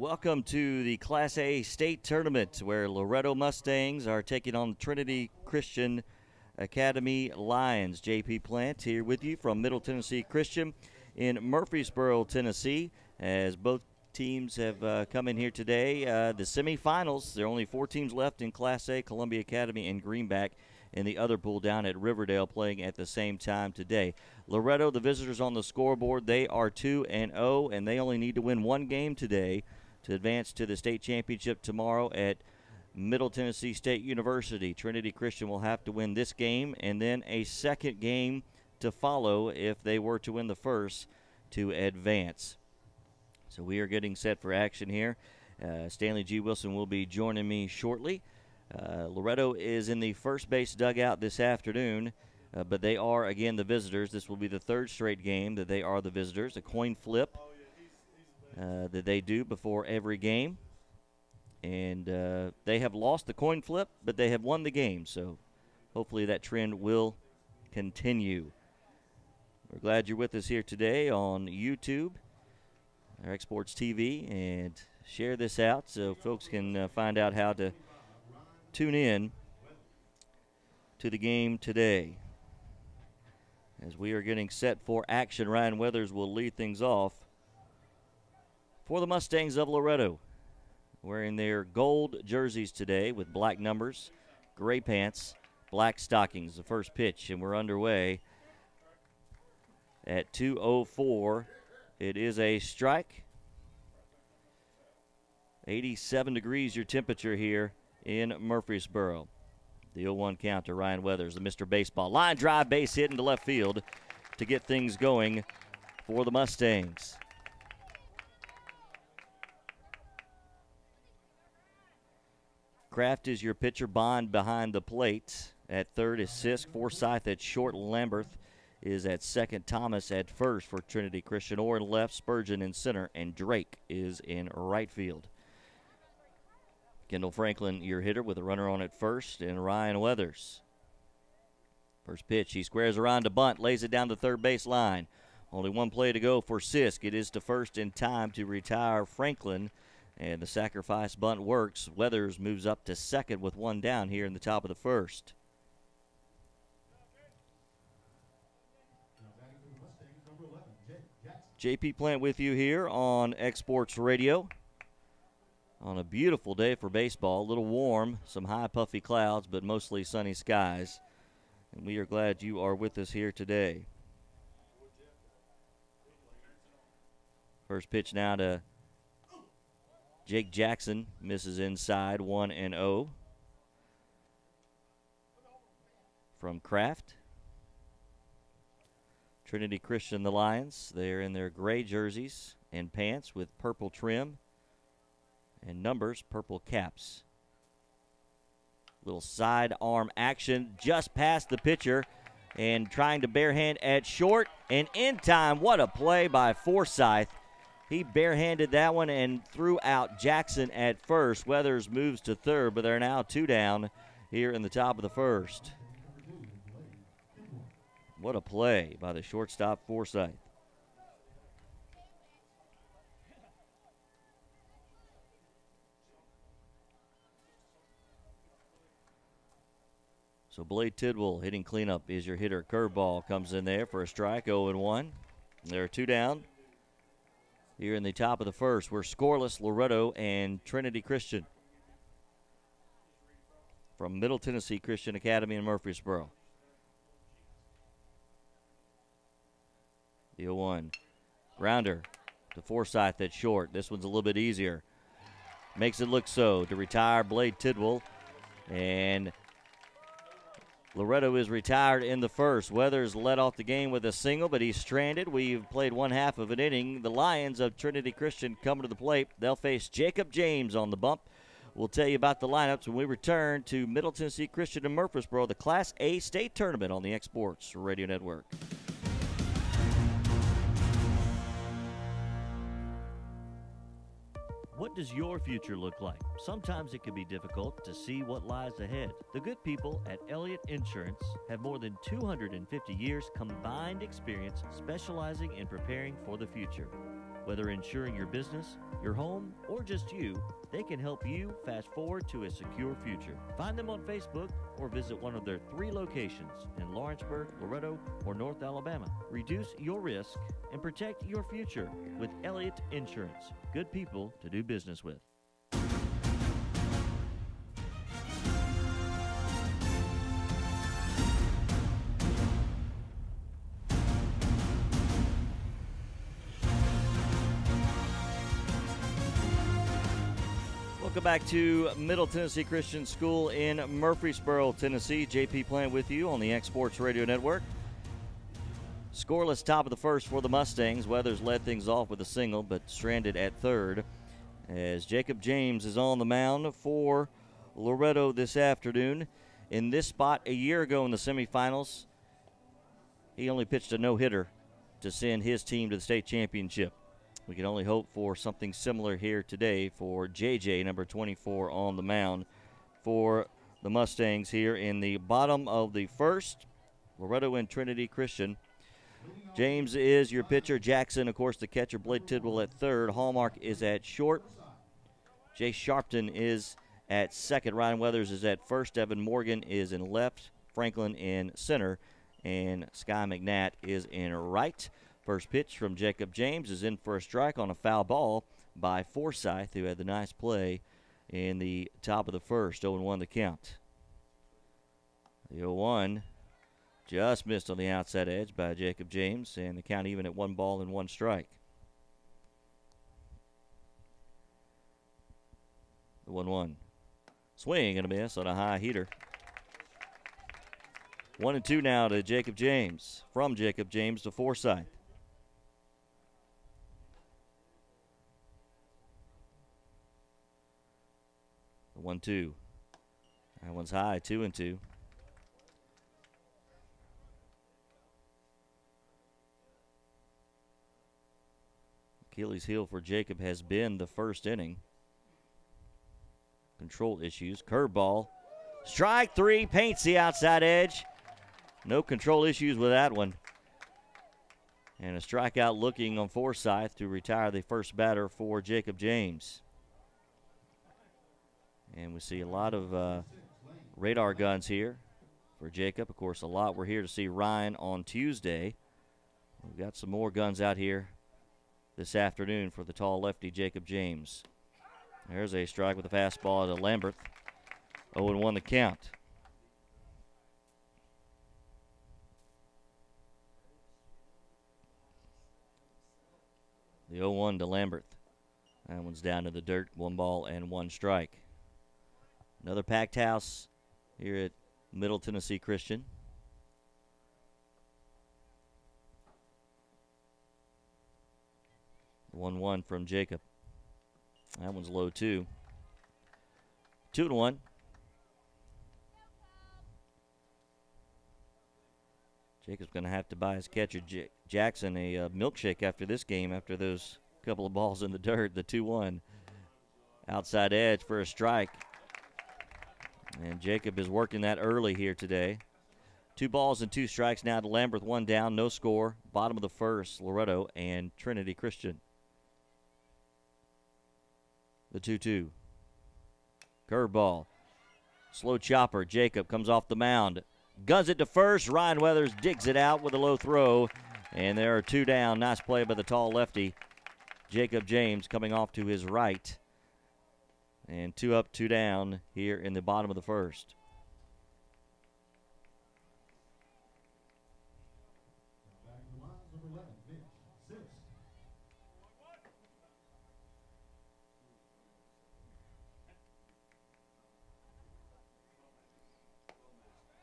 Welcome to the Class A state tournament where Loretto Mustangs are taking on Trinity Christian Academy Lions. J.P. Plant here with you from Middle Tennessee Christian in Murfreesboro, Tennessee, as both teams have come in here today. The semifinals, there are only 4 teams left in Class A, Columbia Academy and Greenback in the other pool down at Riverdale playing at the same time today. Loretto, the visitors on the scoreboard, they are 2-0, and they only need to win 1 game today to advance to the state championship tomorrow at Middle Tennessee State University. Trinity Christian will have to win this game and then a second game to follow if they were to win the first to advance. So we are getting set for action here. Stanley G. Wilson will be joining me shortly. Loretto is in the first base dugout this afternoon, but they are, again, the visitors. This will be the 3rd straight game that they are the visitors. A coin flip that they do before every game. And they have lost the coin flip, but they have won the game. So hopefully that trend will continue. We're glad you're with us here today on YouTube, our Exports TV, and share this out so folks can find out how to tune in to the game today. As we are getting set for action, Ryan Weathers will lead things off for the Mustangs of Loretto, wearing their gold jerseys today with black numbers, gray pants, black stockings. The first pitch, and we're underway at 2:04. It is a strike. 87 degrees your temperature here in Murfreesboro. The 0-1 count to Ryan Weathers, the Mr. Baseball. Line drive, base hit into left field to get things going for the Mustangs. Kraft is your pitcher. Bond behind the plate. At third is Sisk. Forsyth at short. Lamberth is at second. Thomas at first for Trinity Christian. Orr in left. Spurgeon in center. And Drake is in right field. Kendall Franklin, your hitter, with a runner on at first. And Ryan Weathers. First pitch. He squares around to bunt. Lays it down the third base line. Only 1 play to go for Sisk. It is to first in time to retire Franklin. And the sacrifice bunt works. Weathers moves up to second with 1 down here in the top of the first. J.P. Plant with you here on Exports Radio on a beautiful day for baseball. A little warm, some high puffy clouds, but mostly sunny skies. And we are glad you are with us here today. First pitch now to Jake Jackson, misses inside, 1-0 from Kraft. Trinity Christian, the Lions, they're in their gray jerseys and pants with purple trim and numbers, purple caps. Little side arm action just past the pitcher and trying to barehand at short and in time. What a play by Forsyth. He barehanded that one and threw out Jackson at first. Weathers moves to third, but they're now 2 down here in the top of the first. What a play by the shortstop Forsyth. So Blade Tidwell hitting cleanup is your hitter. Curveball comes in there for a strike, 0-1. There are 2 down here in the top of the first. We're scoreless, Loretto and Trinity Christian from Middle Tennessee Christian Academy in Murfreesboro. The 0-1 grounder to Forsyth at short. This one's a little bit easier. Makes it look so to retire Blade Tidwell. And Loretto is retired in the first. Weathers led off the game with a single, but he's stranded. We've played 1/2 of an inning. The Lions of Trinity Christian coming to the plate. They'll face Jacob James on the bump. We'll tell you about the lineups when we return to Middle Tennessee Christian in Murfreesboro, the Class A state tournament on the Exports Radio Network. What does your future look like? Sometimes it can be difficult to see what lies ahead. The good people at Elliott Insurance have more than 250 years combined experience specializing in preparing for the future. Whether insuring your business, your home, or just you, they can help you fast forward to a secure future. Find them on Facebook or visit one of their 3 locations in Lawrenceburg, Loretto, or North Alabama. Reduce your risk and protect your future with Elliott Insurance. Good people to do business with. Welcome back to Middle Tennessee Christian School in Murfreesboro, Tennessee. JP Plant with you on the X Sports Radio Network. Scoreless top of the first for the Mustangs. Weathers led things off with a single, but stranded at third as Jacob James is on the mound for Loretto this afternoon. In this spot a year ago in the semifinals, he only pitched a no-hitter to send his team to the state championship. We can only hope for something similar here today for JJ, number 24, on the mound for the Mustangs here in the bottom of the first. Loretto and Trinity Christian. James is your pitcher. Jackson, of course, the catcher. Blake Tidwell at third. Hallmark is at short. Jay Sharpton is at second. Ryan Weathers is at first. Evan Morgan is in left. Franklin in center. And Sky McNatt is in right. First pitch from Jacob James is in for a strike on a foul ball by Forsythe, who had the nice play in the top of the first. 0-1 the count. The 0-1 just missed on the outside edge by Jacob James, and the count even at 1 ball and 1 strike. The 1-1. Swing and a miss on a high heater. 1-2 now to Jacob James. From Jacob James to Forsythe. The 1-2. That one's high, 2-2. Achilles heel for Jacob has been the first inning. Control issues. Curveball. Strike 3. Paints the outside edge. No control issues with that one. And a strikeout looking on Forsythe to retire the first batter for Jacob James. And we see a lot of radar guns here for Jacob. Of course, a lot. We're here to see Ryan on Tuesday. We've got some more guns out here this afternoon for the tall lefty Jacob James. There's a strike with a fastball to Lambert. 0-1 the count. The 0-1 to Lambert. That one's down to the dirt. 1 ball and 1 strike. Another packed house here at Middle Tennessee Christian. The 1-1 from Jacob. That one's low too. 2-1. Jacob's going to have to buy his catcher Jackson a milkshake after this game, after those couple of balls in the dirt. The 2-1. Outside edge for a strike. And Jacob is working that early here today. 2 balls and 2 strikes now to Lambert. 1 down, no score. Bottom of the first, Loretto and Trinity Christian. The 2-2. Curveball. Slow chopper. Jacob comes off the mound. Guns it to first. Ryan Weathers digs it out with a low throw. And there are 2 down. Nice play by the tall lefty. Jacob James coming off to his right. And 2 up, 2 down here in the bottom of the first.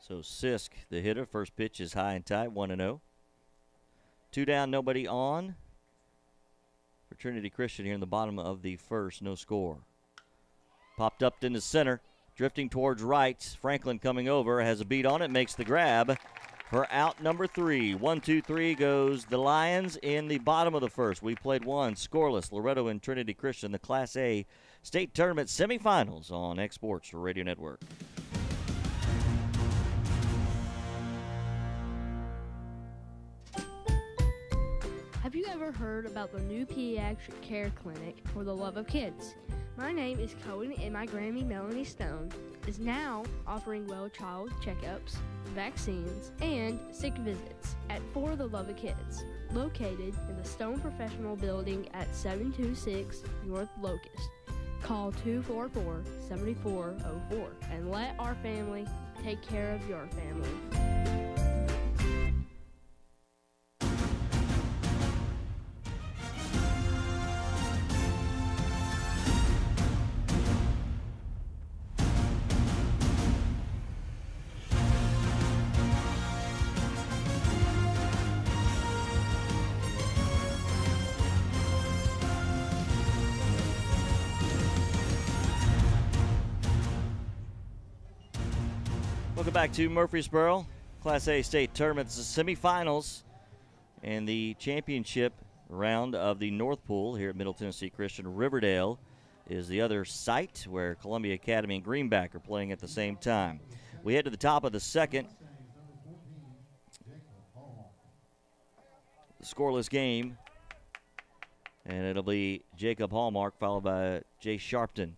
So Sisk, the hitter, first pitch is high and tight, 1-0. 2 down, nobody on for Trinity Christian here in the bottom of the first, no score. Popped up into center, drifting towards right. Franklin coming over, has a beat on it, makes the grab for out number 3. 1-2-3 goes the Lions in the bottom of the first. We played 1 scoreless. Loretto and Trinity Christian, the Class A State Tournament semifinals on X Sports Radio Network. Have you ever heard about the new pediatric care clinic for the love of kids? My name is Cohen, and my Grammy Melanie Stone is now offering well child checkups, vaccines, and sick visits at For the Love of Kids, located in the Stone Professional Building at 726 North Locust. Call 244-7404 and let our family take care of your family. Welcome back to Murfreesboro. Class A state tournament. It's the semifinals and the championship round of the North Pool here at Middle Tennessee Christian. Riverdale is the other site where Columbia Academy and Greenback are playing at the same time. We head to the top of the second. The scoreless game. And it'll be Jacob Hallmark followed by Jay Sharpton.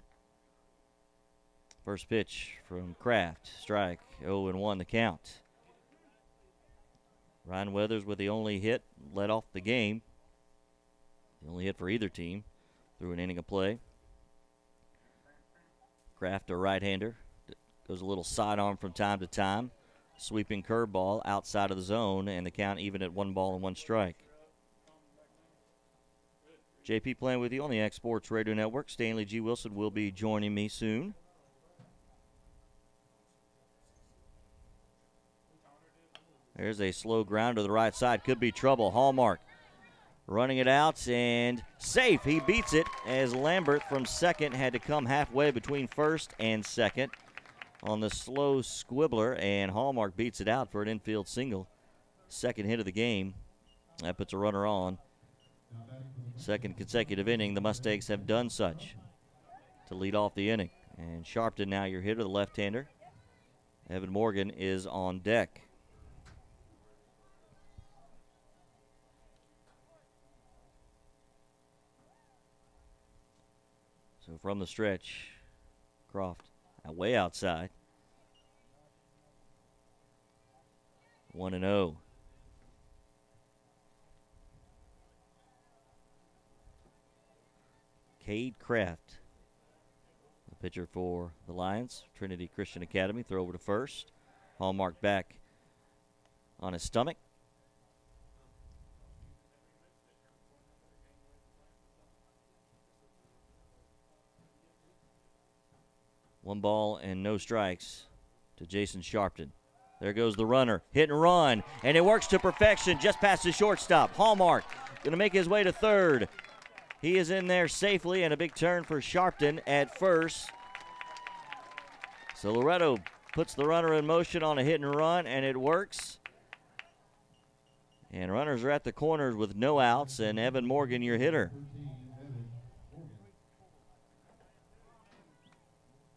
First pitch from Kraft. Strike. 0-1 the count. Ryan Weathers with the only hit led off the game. The only hit for either team through an inning of play. Kraft, a right-hander. Goes a little sidearm from time to time. Sweeping curveball outside of the zone, and the count even at 1-1 strike. JP playing with you on the X Sports Radio Network. Stanley G. Wilson will be joining me soon. There's a slow ground to the right side. Could be trouble. Hallmark running it out and safe. He beats it as Lambert from second had to come halfway between first and second on the slow squibbler, and Hallmark beats it out for an infield single. Second hit of the game. That puts a runner on. Second consecutive inning. The Mustangs have done such to lead off the inning. And Sharpton now your hitter, the left-hander. Evan Morgan is on deck. So from the stretch, Croft way outside. 1-0. Cade Kraft, the pitcher for the Lions. Trinity Christian Academy. Throw over to first. Hallmark back on his stomach. One ball and no strikes to Jason Sharpton. There goes the runner. Hit and run. And it works to perfection just past the shortstop. Hallmark going to make his way to third. He is in there safely, and a big turn for Sharpton at first. So Loretto puts the runner in motion on a hit and run, and it works. And runners are at the corners with no outs, and Evan Morgan, your hitter.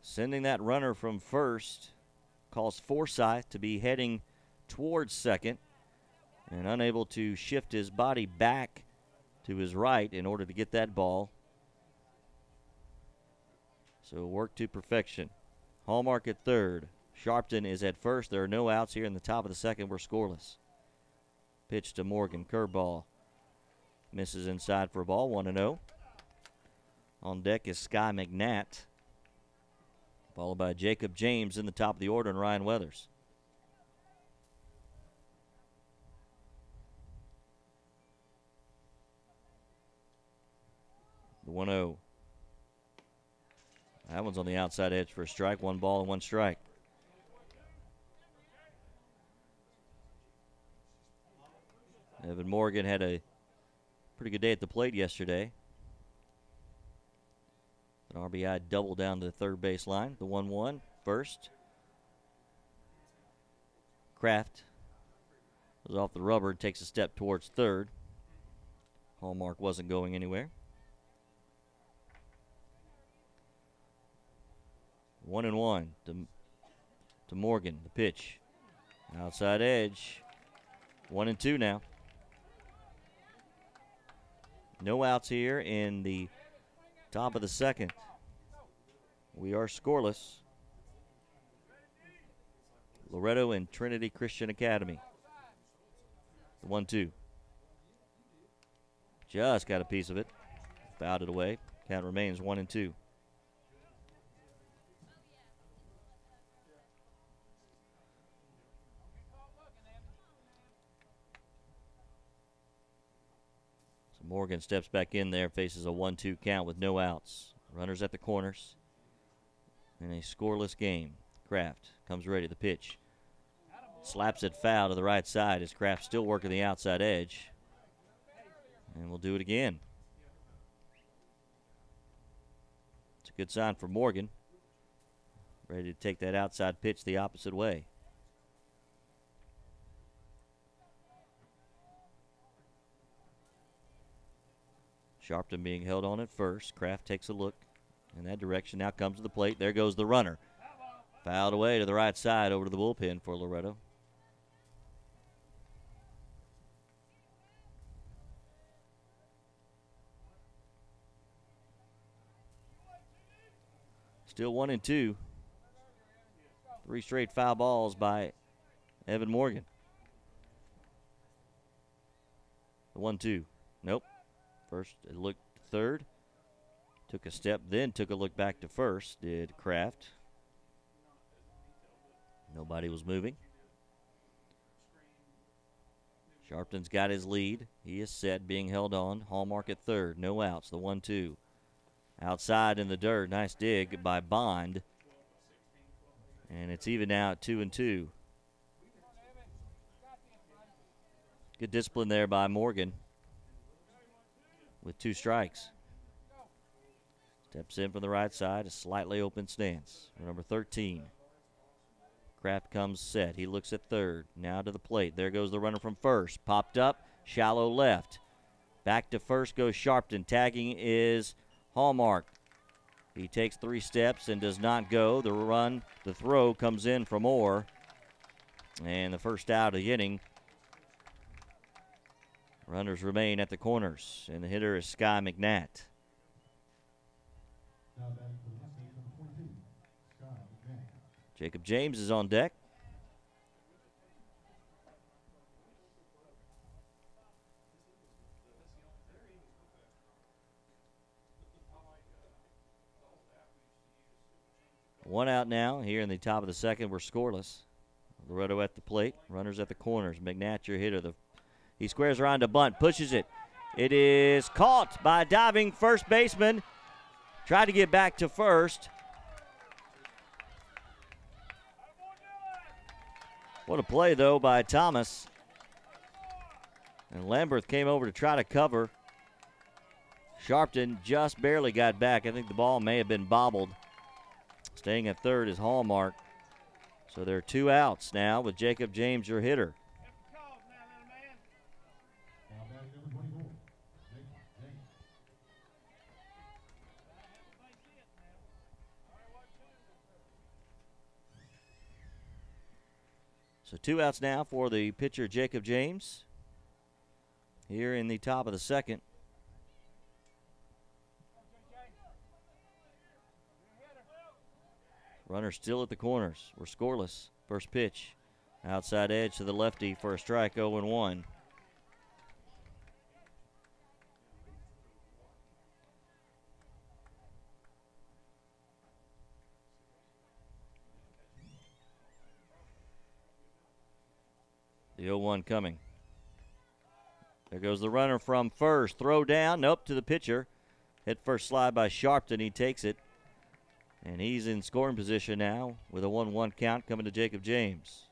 Sending that runner from first caused Forsythe to be heading towards second and unable to shift his body back to his right in order to get that ball. So work to perfection. Hallmark at third. Sharpton is at first. There are no outs here in the top of the second. We're scoreless. Pitch to Morgan. Curveball. Misses inside for a ball. 1-0. On deck is Sky McNatt, followed by Jacob James in the top of the order and Ryan Weathers. The 1-0. That one's on the outside edge for a strike. 1-1 strike. Evan Morgan had a pretty good day at the plate yesterday. An RBI double down to the third base line. The 1-1 first. Kraft was off the rubber, takes a step towards third. Hallmark wasn't going anywhere. 1-1 to Morgan. The pitch. Outside edge. 1-2 now. No outs here in the top of the second. We are scoreless. Loretto and Trinity Christian Academy. The 1-2. Just got a piece of it. Fouled it away. Count remains 1-2. So Morgan steps back in there, faces a 1-2 count with no outs. Runners at the corners. In a scoreless game. Kraft comes ready. The pitch. Slaps it foul to the right side as Kraft still working the outside edge. And we'll do it again. It's a good sign for Morgan. Ready to take that outside pitch the opposite way. Sharpton being held on at first. Kraft takes a look in that direction. Now comes to the plate. There goes the runner. Fouled away to the right side over to the bullpen for Loretto. Still 1-2. 3 straight foul balls by Evan Morgan. The 1-2. Nope. First it looked third. Took a step, then took a look back to first, did Kraft. Nobody was moving. Sharpton's got his lead. He is set, being held on. Hallmark at third. No outs. The 1-2. Outside in the dirt. Nice dig by Bond. And it's even now at 2-2. Good discipline there by Morgan with 2 strikes. Steps in from the right side, a slightly open stance. Number 13. Kraft comes set. He looks at third. Now to the plate. There goes the runner from first. Popped up, shallow left. Back to first goes Sharpton. Tagging is Hallmark. He takes 3 steps and does not go. The throw comes in from Orr. And the first out of the inning. Runners remain at the corners. And the hitter is Sky McNatt. Jacob James is on deck. One out now here in the top of the second. We're scoreless. Loretto at the plate. Runners at the corners. McNatt, your hitter. He squares around to bunt. Pushes it. It is caught by a diving first baseman. Tried to get back to first. What a play, though, by Thomas. And Lamberth came over to try to cover. Sharpton just barely got back. I think the ball may have been bobbled. Staying at third is Hallmark. So there are 2 outs now with Jacob James, your hitter. So 2 outs now for the pitcher, Jacob James. Here in the top of the second. Runner still at the corners. We're scoreless. First pitch. Outside edge to the lefty for a strike, 0-1. The 0-1 coming. There goes the runner from first. Throw down. Nope, to the pitcher. Hit first slide by Sharpton. He takes it. And he's in scoring position now with a 1-1 count coming to Jacob James.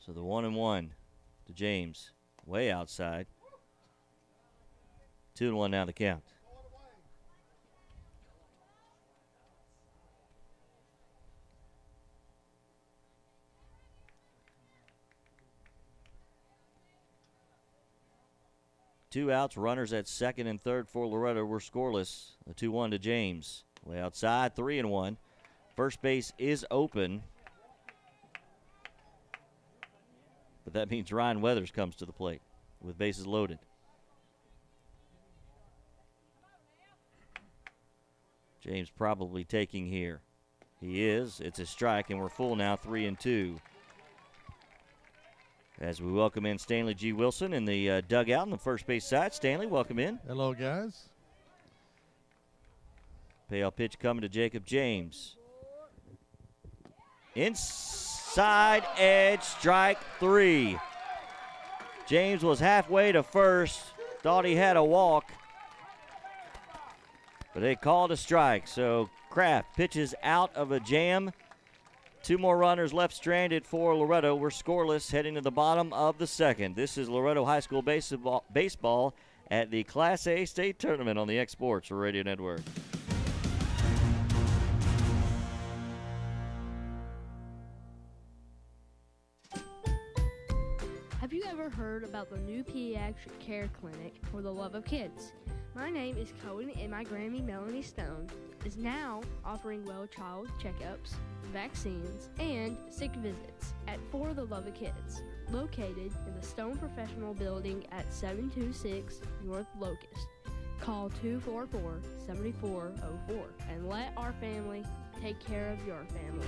So the 1-1 to James. Way outside. 2-1 now the count. 2 outs, runners at second and third for Loretto. We're scoreless. A 2-1 to James. Way outside, 3-1. First base is open. But that means Ryan Weathers comes to the plate with bases loaded. James probably taking here. He is. It's a strike, and we're full now, 3-2. As we welcome in Stanley G. Wilson in the dugout on the first base side. Stanley, welcome in. Hello, guys. Payoff pitch coming to Jacob James. Inside edge, strike 3. James was halfway to first, thought he had a walk, but they called a strike. So Kraft pitches out of a jam. 2 more runners left stranded for Loretto. We're scoreless heading to the bottom of the second. This is Loretto High School baseball at the Class A state tournament on the X Sports Radio Network. Have you ever heard about the new pediatric care clinic for the love of kids? My name is Cohen, and my Grammy Melanie Stone is now offering well child checkups, vaccines, and sick visits at For the Love of Kids, located in the Stone Professional Building at 726 North Locust. Call 244-7404 and let our family take care of your family.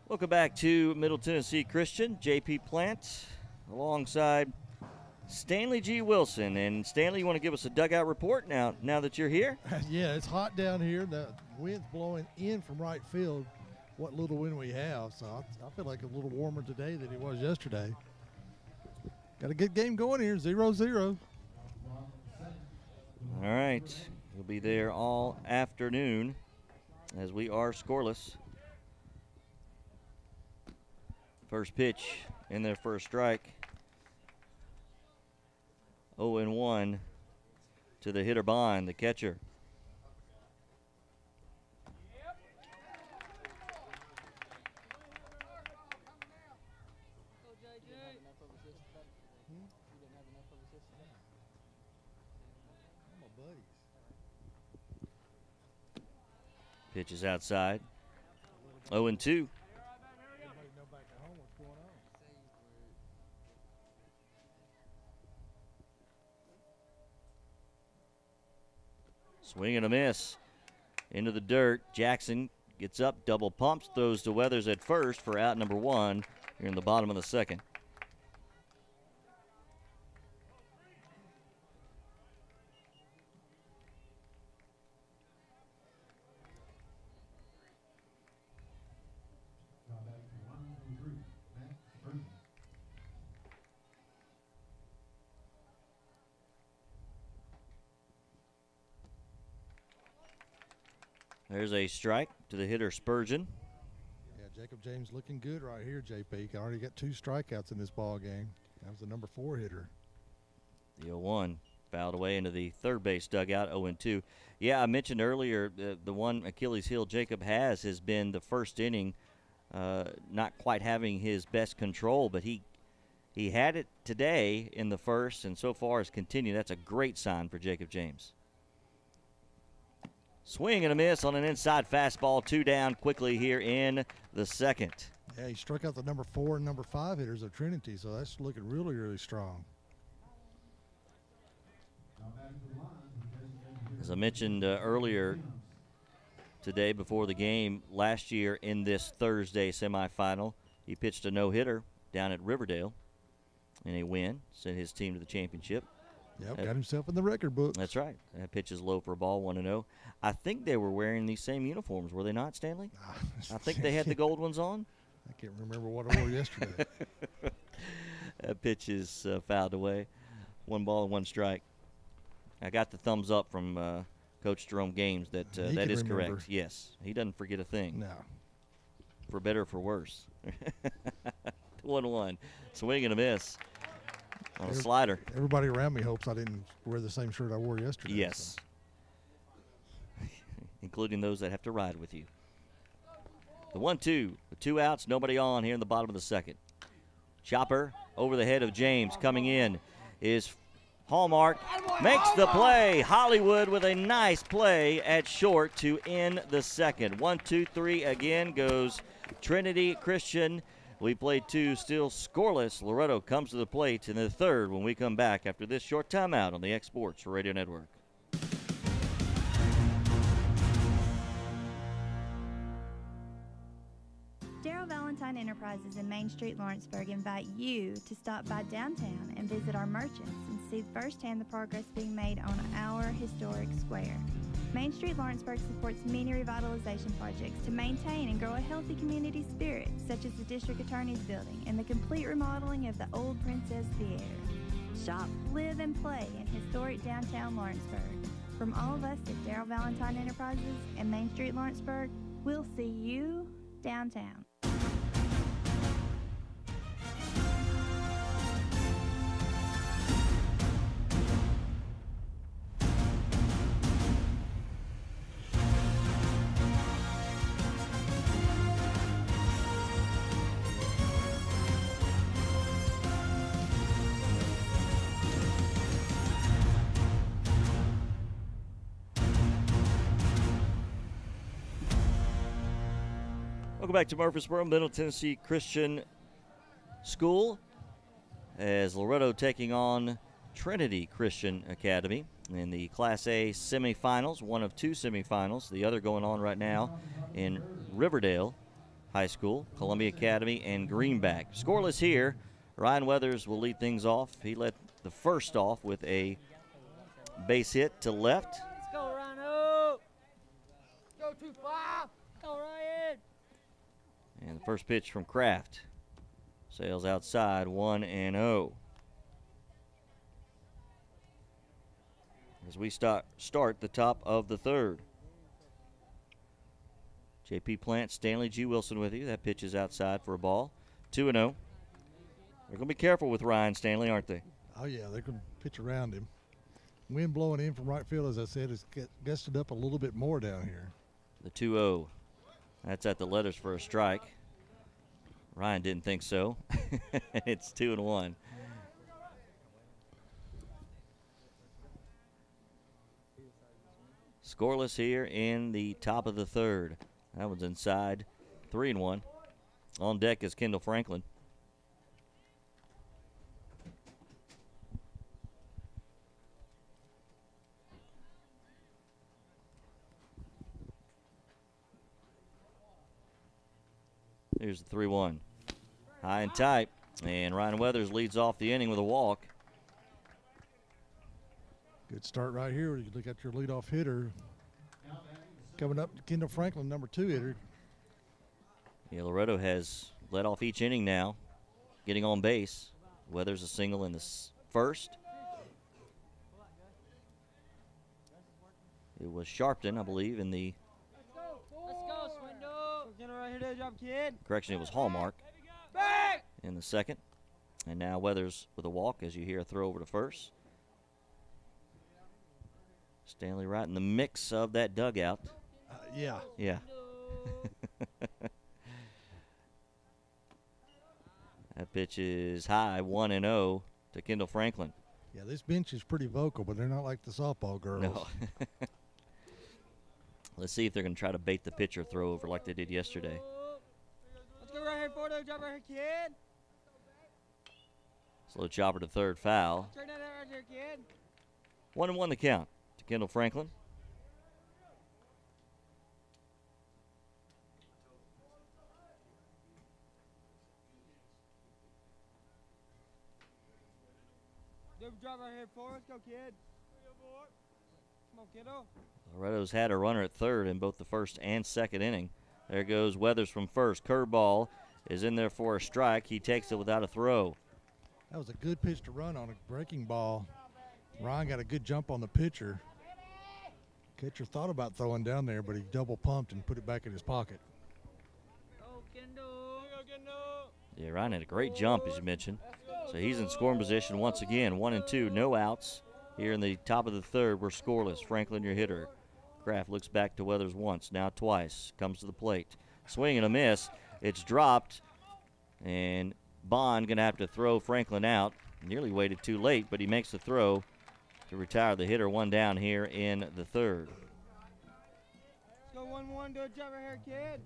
Welcome back to Middle Tennessee Christian. J.P. Plant alongside Stanley G. Wilson. And Stanley, you want to give us a dugout report now that you're here? Yeah, it's hot down here. The wind's blowing in from right field, what little wind we have. So I feel like a little warmer today than it was yesterday. Got a good game going here, 0-0. All right. We'll be there all afternoon as we are scoreless. First pitch in their first strike. 0-1 to the hitter Bond, the catcher. Pitch is outside. 0-2. Swing and a miss. Into the dirt. Jackson gets up, double pumps, throws to Weathers at first for out number 1 here in the bottom of the second. There's a strike to the hitter Spurgeon. Yeah, Jacob James looking good right here, JP. Already got 2 strikeouts in this ball game. That was the number 4 hitter. The 0-1 fouled away into the third base dugout, 0-2. Yeah, I mentioned earlier the one Achilles heel Jacob has been the first inning, not quite having his best control, but he had it today in the first, and so far has continued. That's a great sign for Jacob James. Swing and a miss on an inside fastball, 2 down quickly here in the second. Yeah, he struck out the number 4 and number 5 hitters of Trinity, so that's looking really, really strong. As I mentioned earlier today before the game, last year in this Thursday semifinal, he pitched a no-hitter down at Riverdale in a win, sent his team to the championship. Yep, got himself in the record book. That's right. That pitch is low for a ball, 1-0. I think they were wearing these same uniforms, were they not, Stanley? I think they had the gold ones on. I can't remember what I wore yesterday. That pitch is fouled away. 1 ball and 1 strike. I got the thumbs up from Coach Jerome Gaines that that is correct. Yes, he doesn't forget a thing. No. For better or for worse. 1-1. Swing and a miss on a slider. Everybody around me hopes I didn't wear the same shirt I wore yesterday. Yes. So. Including those that have to ride with you. The 1-2 with 2 outs, nobody on here in the bottom of the second. Chopper over the head of James. Coming in is Hallmark. Makes the play. Hollywood with a nice play at short to end the second. 1-2-3 again goes Trinity Christian. We played 2, still scoreless. Loretto comes to the plate in the third when we come back after this short timeout on the X Sports Radio Network. Darrell Valentine Enterprises in Main Street, Lawrenceburg invite you to stop by downtown and visit our merchants and see firsthand the progress being made on our historic square. Main Street Lawrenceburg supports many revitalization projects to maintain and grow a healthy community spirit, such as the District Attorney's Building and the complete remodeling of the Old Princess Theater. Shop, live, and play in historic downtown Lawrenceburg. From all of us at Darrell Valentine Enterprises and Main Street Lawrenceburg, we'll see you downtown. Welcome back to Murfreesboro, Middle Tennessee Christian School, as Loretto taking on Trinity Christian Academy in the Class A semifinals, one of 2 semifinals, the other going on right now in Riverdale High School, Columbia Academy, and Greenback. Scoreless here. Ryan Weathers will lead things off. He led the first off with a base hit to left. Let's go, Rhino. Go 2-5. Go, Ryan. And the first pitch from Kraft. Sails outside, 1-0. As we start the top of the third. J.P. Plant, Stanley G. Wilson with you. That pitch is outside for a ball. 2-0. They're going to be careful with Ryan Stanley, aren't they? Oh, yeah, they're going to pitch around him. Wind blowing in from right field, as I said, has gusted up a little bit more down here. The 2-0. That's at the letters for a strike. Ryan didn't think so. It's 2-1. Scoreless here in the top of the third. That one's inside. 3-1. On deck is Kendall Franklin. Here's the 3-1. High and tight. And Ryan Weathers leads off the inning with a walk. Good start right here. You look at your leadoff hitter. Coming up, Kendall Franklin, number 2 hitter. Yeah, Loretto has led off each inning now, getting on base. Weathers a single in the first. It was Sharpton, I believe, in the correction, it was Hallmark in the second. And now Weathers with a walk as you hear a throw over to first. Stanley right in the mix of that dugout. Yeah. Yeah. That pitch is high, 1-0 to Kendall Franklin. Yeah, this bench is pretty vocal, but they're not like the softball girls. No. Let's see if they're going to try to bait the pitcher throw over like they did yesterday. Let's go right here, Porto. Jump right here, kid. Slow chopper to third, foul. Turn that right here, kid. 1-1 the count to Kendall Franklin. Drop right here, Let's go, kid. Come on, kiddo. Loretto's had a runner at third in both the first and second inning. There goes Weathers from first. Curveball is in there for a strike. He takes it without a throw. That was a good pitch to run on a breaking ball. Ryan got a good jump on the pitcher. Catcher thought about throwing down there, but he double pumped and put it back in his pocket. Yeah, Ryan had a great jump, as you mentioned. So he's in scoring position once again. 1 and 2, no outs. Here in the top of the third, we're scoreless. Franklin, your hitter. Kraft looks back to Weathers once, now twice. Comes to the plate. Swing and a miss. It's dropped. And Bond going to have to throw Franklin out. Nearly waited too late, but he makes the throw to retire the hitter. 1 down here in the third. Let's go 1-1, do a job right here, kid.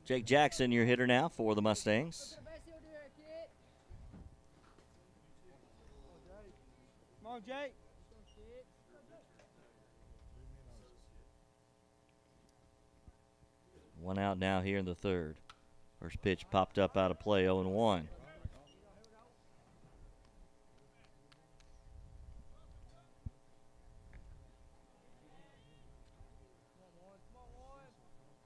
Jake Jackson, your hitter now for the Mustangs. Come on, Jake. One out now here in the third. First pitch popped up out of play, 0-1.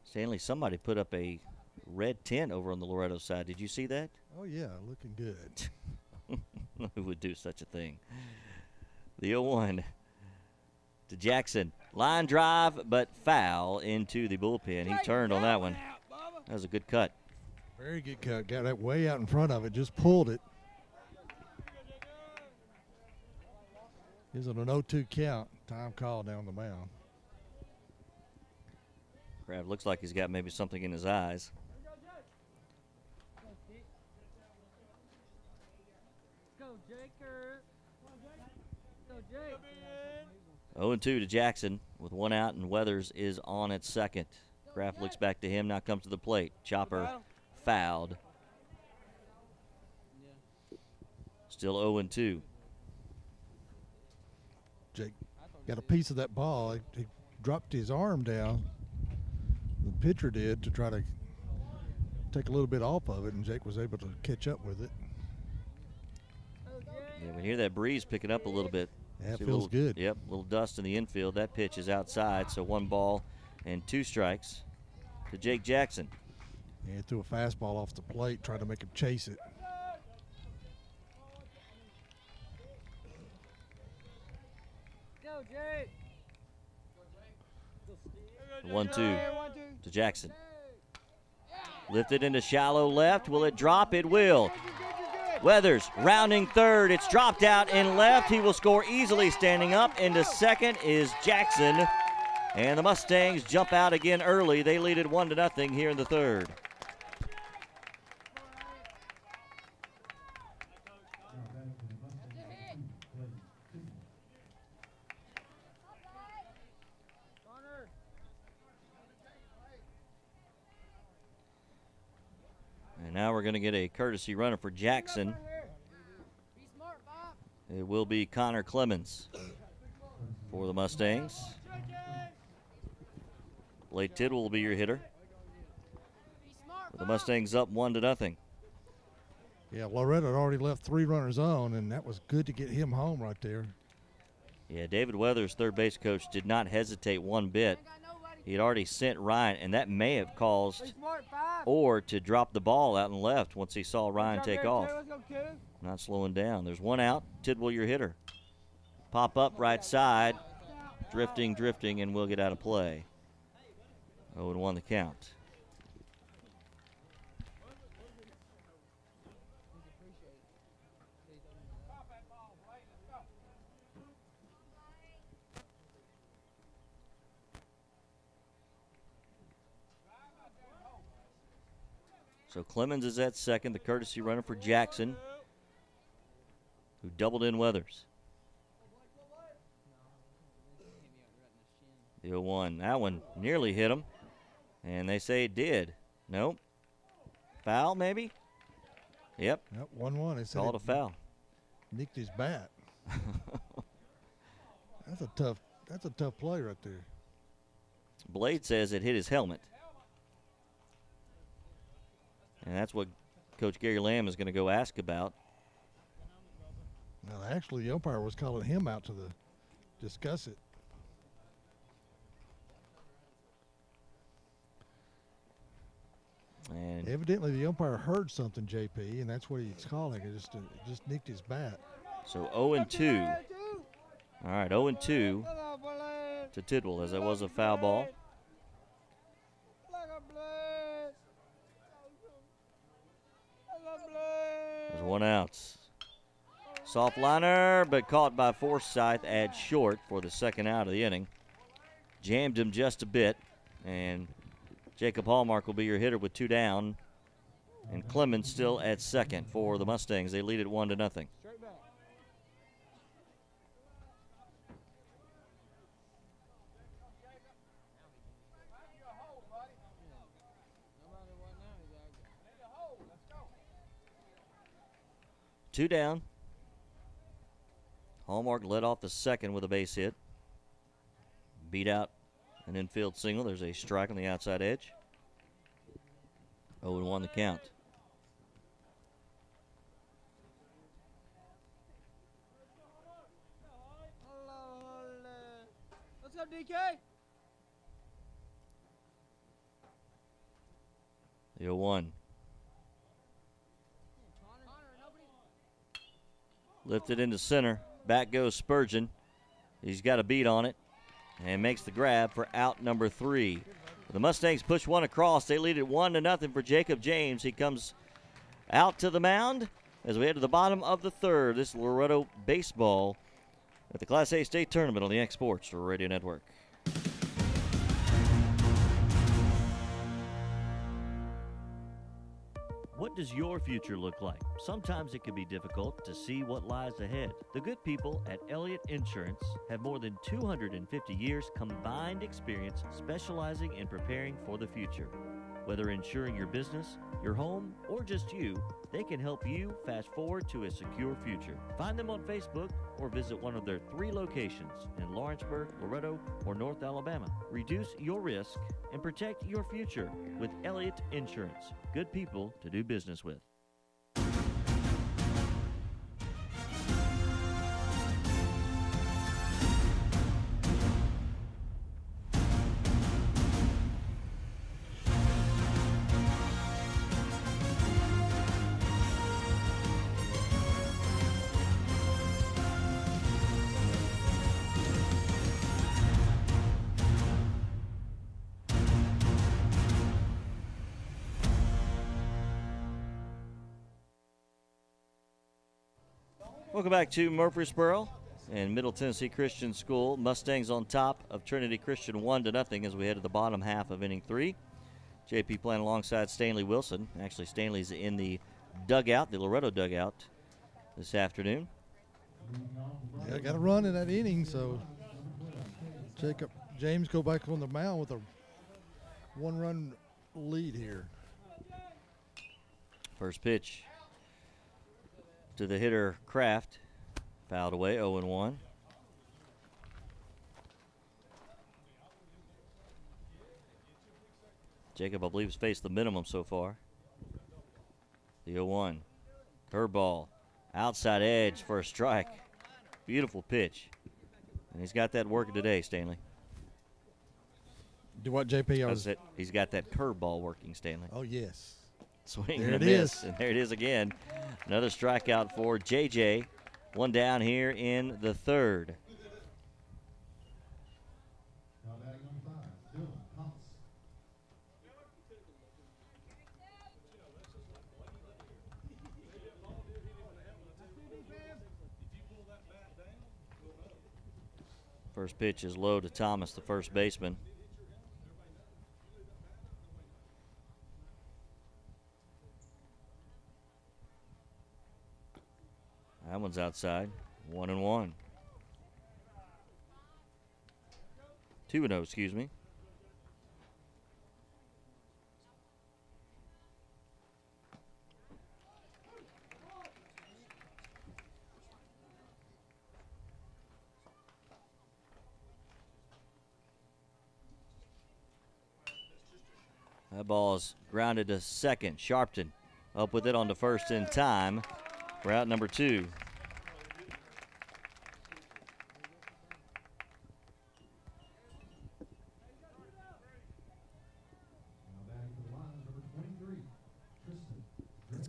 Stanley, somebody put up a red tent over on the Loretto side. Did you see that? Oh, yeah, looking good. Who would do such a thing? The 0-1 to Jackson. Line drive, but foul into the bullpen. He turned on that one. That was a good cut. Very good cut. Got that way out in front of it. Just pulled it. Gives it an 0-2 count. Time call down the mound. Kraft looks like he's got maybe something in his eyes. Go, Jaker. Go, Jake. 0-2 to Jackson with 1 out, and Weathers is on at second. Kraft looks back to him, now comes to the plate. Chopper fouled. Still 0-2. Jake got a piece of that ball. He dropped his arm down. The pitcher did, to try to take a little bit off of it, and Jake was able to catch up with it. Yeah, we hear that breeze picking up a little bit. Yeah, it See feels good. Yep, a little dust in the infield. That pitch is outside, so 1 ball and 2 strikes to Jake Jackson. Yeah, he threw a fastball off the plate, tried to make him chase it. Go, Jake. 1-2 to Jackson. Lifted into shallow left. Will it drop? It will. Weathers rounding third. It's dropped out in left. He will score easily standing up. Into second is Jackson. And the Mustangs jump out again early. They lead it 1-0 here in the third. And now we're going to get a courtesy runner for Jackson. It will be Connor Clemens for the Mustangs. Blake Tidwell will be your hitter. The Mustangs up 1-0. Yeah, Loretto had already left 3 runners on, and that was good to get him home right there. Yeah, David Weathers, third base coach, did not hesitate one bit. He had already sent Ryan, and that may have caused Orr to drop the ball out and left once he saw Ryan take off. Not slowing down. There's 1 out. Tidwell, your hitter. Pop up right side. Drifting, and we'll get out of play. 0-1 the count. So Clemens is at second, the courtesy runner for Jackson, who doubled in Weathers. The 0-1. That one nearly hit him, and they say it did. Nope. Foul, maybe? Yep. Yep, 1-1. They said called a foul. Nicked his bat. That's a tough play right there. Blade says it hit his helmet. And that's what Coach Gary Lamb is going to go ask about. Well, actually, the umpire was calling him out to discuss it. And evidently the umpire heard something, JP, and that's what he's calling. It just nicked his bat. so 0-2. All right, 0-2 to Tidwell, as that was a foul ball. There's one out. Soft liner, but caught by Forsythe at short for the second out of the inning. Jammed him just a bit, and Jacob Hallmark will be your hitter with 2 down. And Clemens still at second for the Mustangs. They lead it 1-0. Two down. Hallmark led off the second with a base hit. Beat out an infield single. There's a strike on the outside edge. 0-1 the count. Let's go, DK. The 0-1. Lifted into center. Back goes Spurgeon. He's got a beat on it and makes the grab for out number 3. The Mustangs push one across. They lead it 1-0 for Jacob James. He comes out to the mound as we head to the bottom of the third. This is Loretto baseball at the Class A state tournament on the X Sports Radio Network. What does your future look like? Sometimes it can be difficult to see what lies ahead. The good people at Elliott Insurance have more than 250 years combined experience specializing in preparing for the future. Whether insuring your business, your home, or just you, they can help you fast forward to a secure future. Find them on Facebook or visit one of their 3 locations in Lawrenceburg, Loretto, or North Alabama. Reduce your risk and protect your future with Elliott Insurance. Good people to do business with. Welcome back to Murfreesboro and Middle Tennessee Christian School. Mustangs on top of Trinity Christian 1-0 as we head to the bottom half of inning 3. JP playing alongside Stanley Wilson. Actually, Stanley's in the dugout, the Loretto dugout, this afternoon. Yeah, got a run in that inning, so Jacob James go back on the mound with a 1-run lead here. First pitch to the hitter Kraft, fouled away, 0-1. Jacob, I believe, has faced the minimum so far. The 0-1. Curveball, outside edge for a strike. Beautiful pitch. And he's got that working today, Stanley. Do what, JP? That's it. He's got that curveball working, Stanley. Oh, yes. Swing there and a miss. And there it is again. Another strikeout for JJ. One down here in the third. First pitch is low to Thomas, the first baseman. That one's outside. 1-1. 2-0, excuse me. That ball is grounded to second. Sharpton up with it on to first in time for out number 2.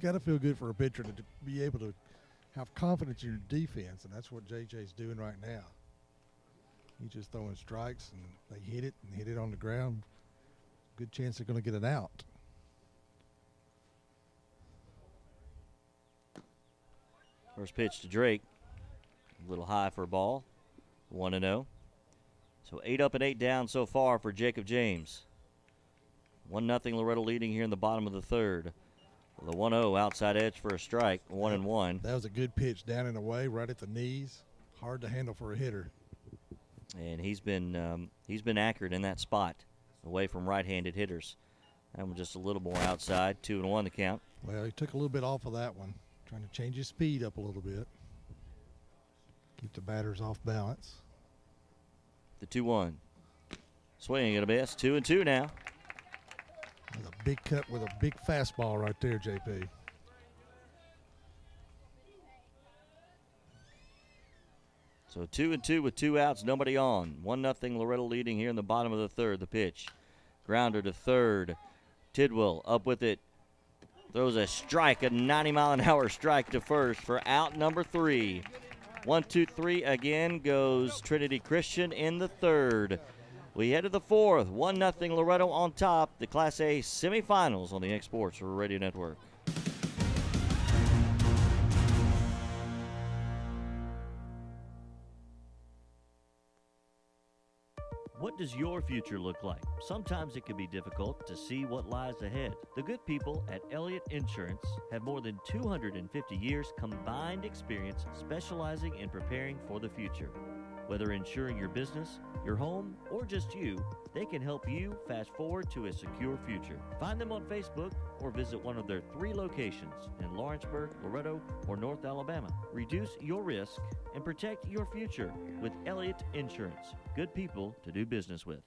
got to feel good for a pitcher to be able to have confidence in your defense, and that's what JJ's doing right now. He's just throwing strikes, and they hit it on the ground. Good chance they're going to get it out. First pitch to Drake. A little high for a ball. 1-0. So 8 up and 8 down so far for Jacob James. 1-0 Loretto leading here in the bottom of the third. The 1-0 outside edge for a strike. 1-1. That was a good pitch down and away, right at the knees. Hard to handle for a hitter. And he's been accurate in that spot, away from right-handed hitters. That one just a little more outside. 2-1 the count. Well, he took a little bit off of that one, trying to change his speed up a little bit. Keep the batters off balance. The 2-1. Swinging at a miss. 2-2 now. That's a big cut with a big fastball right there, JP. So 2-2 with 2 outs, nobody on. 1-0 Loretto leading here in the bottom of the third. The pitch. Grounder to third. Tidwell up with it. Throws a strike, a 90-mile-an-hour strike to first for out number 3. 1-2-3 again goes Trinity Christian in the third. We head to the fourth. 1-0 Loretto on top. The Class A semifinals on the X Sports Radio Network. What does your future look like? Sometimes it can be difficult to see what lies ahead. The good people at Elliott Insurance have more than 250 years combined experience specializing in preparing for the future. Whether insuring your business, your home, or just you, they can help you fast forward to a secure future. Find them on Facebook or visit one of their 3 locations in Lawrenceburg, Loretto, or North Alabama. Reduce your risk and protect your future with Elliott Insurance. Good people to do business with.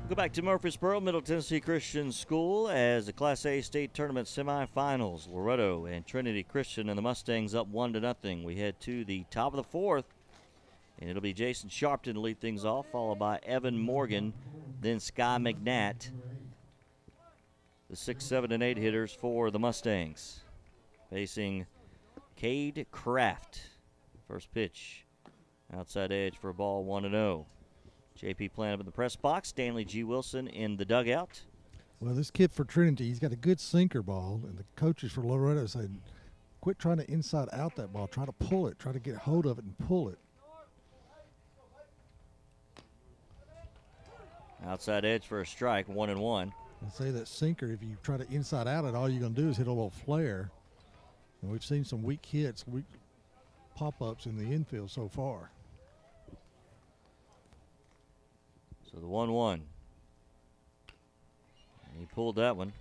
Go back to Murfreesboro, Middle Tennessee Christian School as the Class A state tournament semifinals. Loretto and Trinity Christian and the Mustangs up 1-0. We head to the top of the fourth, and it'll be Jason Sharpton to lead things off, followed by Evan Morgan, then Sky McNatt. The 6, 7, and 8 hitters for the Mustangs. Facing Cade Kraft. First pitch, outside edge for a ball, 1-0. JP Plant up in the press box. Stanley G. Wilson in the dugout. Well, this kid for Trinity, he's got a good sinker ball, and the coaches for Loretto said, quit trying to inside out that ball. Try to pull it. Try to get hold of it and pull it. Outside edge for a strike, 1-1. I say that sinker, if you try to inside out it, all you're going to do is hit a little flare. And we've seen some weak hits, weak pop-ups in the infield so far. So the 1-1. He pulled that one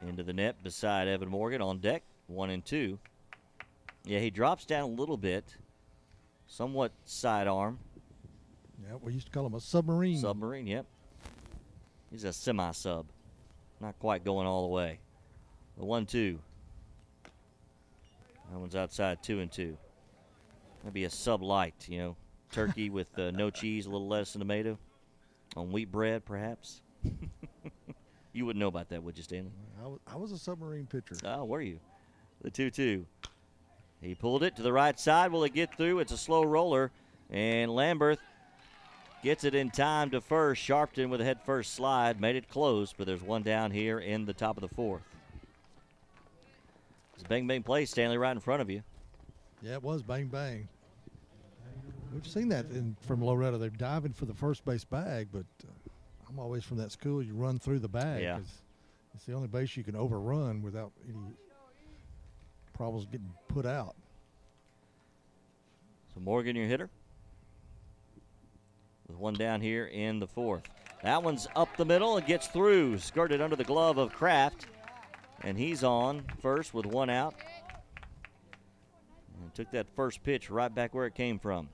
into the net beside Evan Morgan on deck. 1-2. Yeah, he drops down a little bit. Somewhat sidearm. Yeah, we used to call him a submarine. Submarine, yep. He's a semi-sub. Not quite going all the way. The 1-2. That one's outside, 2-2. Maybe a sub-light, you know. Turkey with no cheese, a little lettuce and tomato. On wheat bread, perhaps. You wouldn't know about that, would you, Stanley? I was a submarine pitcher. Oh, were you? The 2-2. He pulled it to the right side. Will it get through? It's a slow roller. And Lamberth gets it in time to first. Sharpton with a head first slide. Made it close, but there's one down here in the top of the fourth. It's a bang-bang play, Stanley, right in front of you. Yeah, it was bang-bang. We've seen that from Loretto. They're diving for the first base bag, but I'm always from that school. You run through the bag. Yeah. It's the only base you can overrun without any problems getting put out. So Morgan, your hitter, with one down here in the fourth. That one's up the middle and gets through. Skirted under the glove of Kraft. And he's on first with one out. And took that first pitch right back where it came from.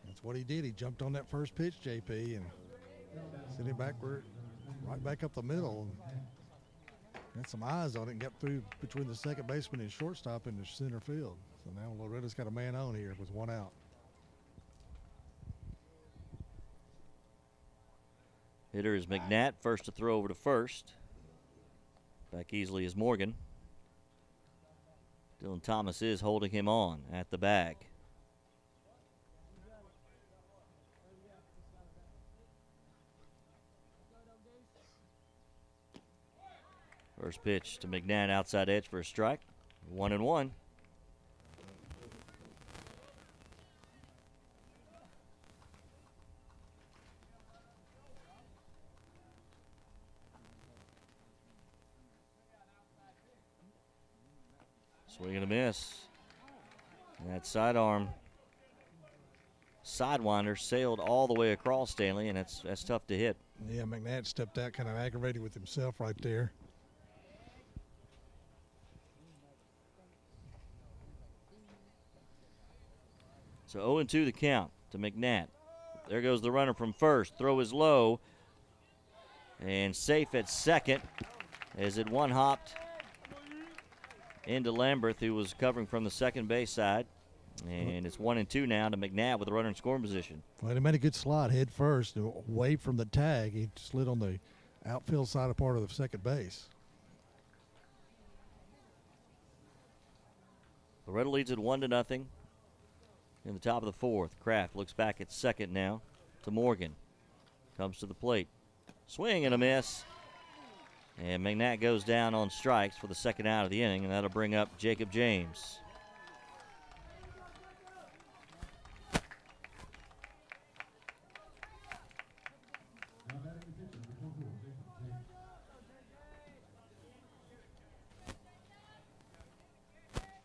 That's what he did. He jumped on that first pitch, JP, and sent it backward, right back up the middle. Had some eyes on it and got through between the second baseman and shortstop into center field. So now Loretto's got a man on here with one out. Hitter is McNatt, first to throw over to first. Back easily is Morgan. Dylan Thomas is holding him on at the bag. First pitch to McNatt, outside edge for a strike. 1-1. Swing and a miss. And that sidearm sidewinder sailed all the way across Stanley, and that's tough to hit. Yeah, McNatt stepped out kind of aggravated with himself right there. So 0-2 the count to McNatt. There goes the runner from first. Throw is low. And safe at second as it one-hopped into Lamberth, who was covering from the second base side. And it's 1-2 now to McNatt with a runner in scoring position. Well, he made a good slide head first, away from the tag. He slid on the outfield side of part of the second base. Loretto leads it 1-0 in the top of the fourth. Kraft looks back at second now to Morgan. Comes to the plate. Swing and a miss. And McNatt goes down on strikes for the second out of the inning, and that'll bring up Jacob James.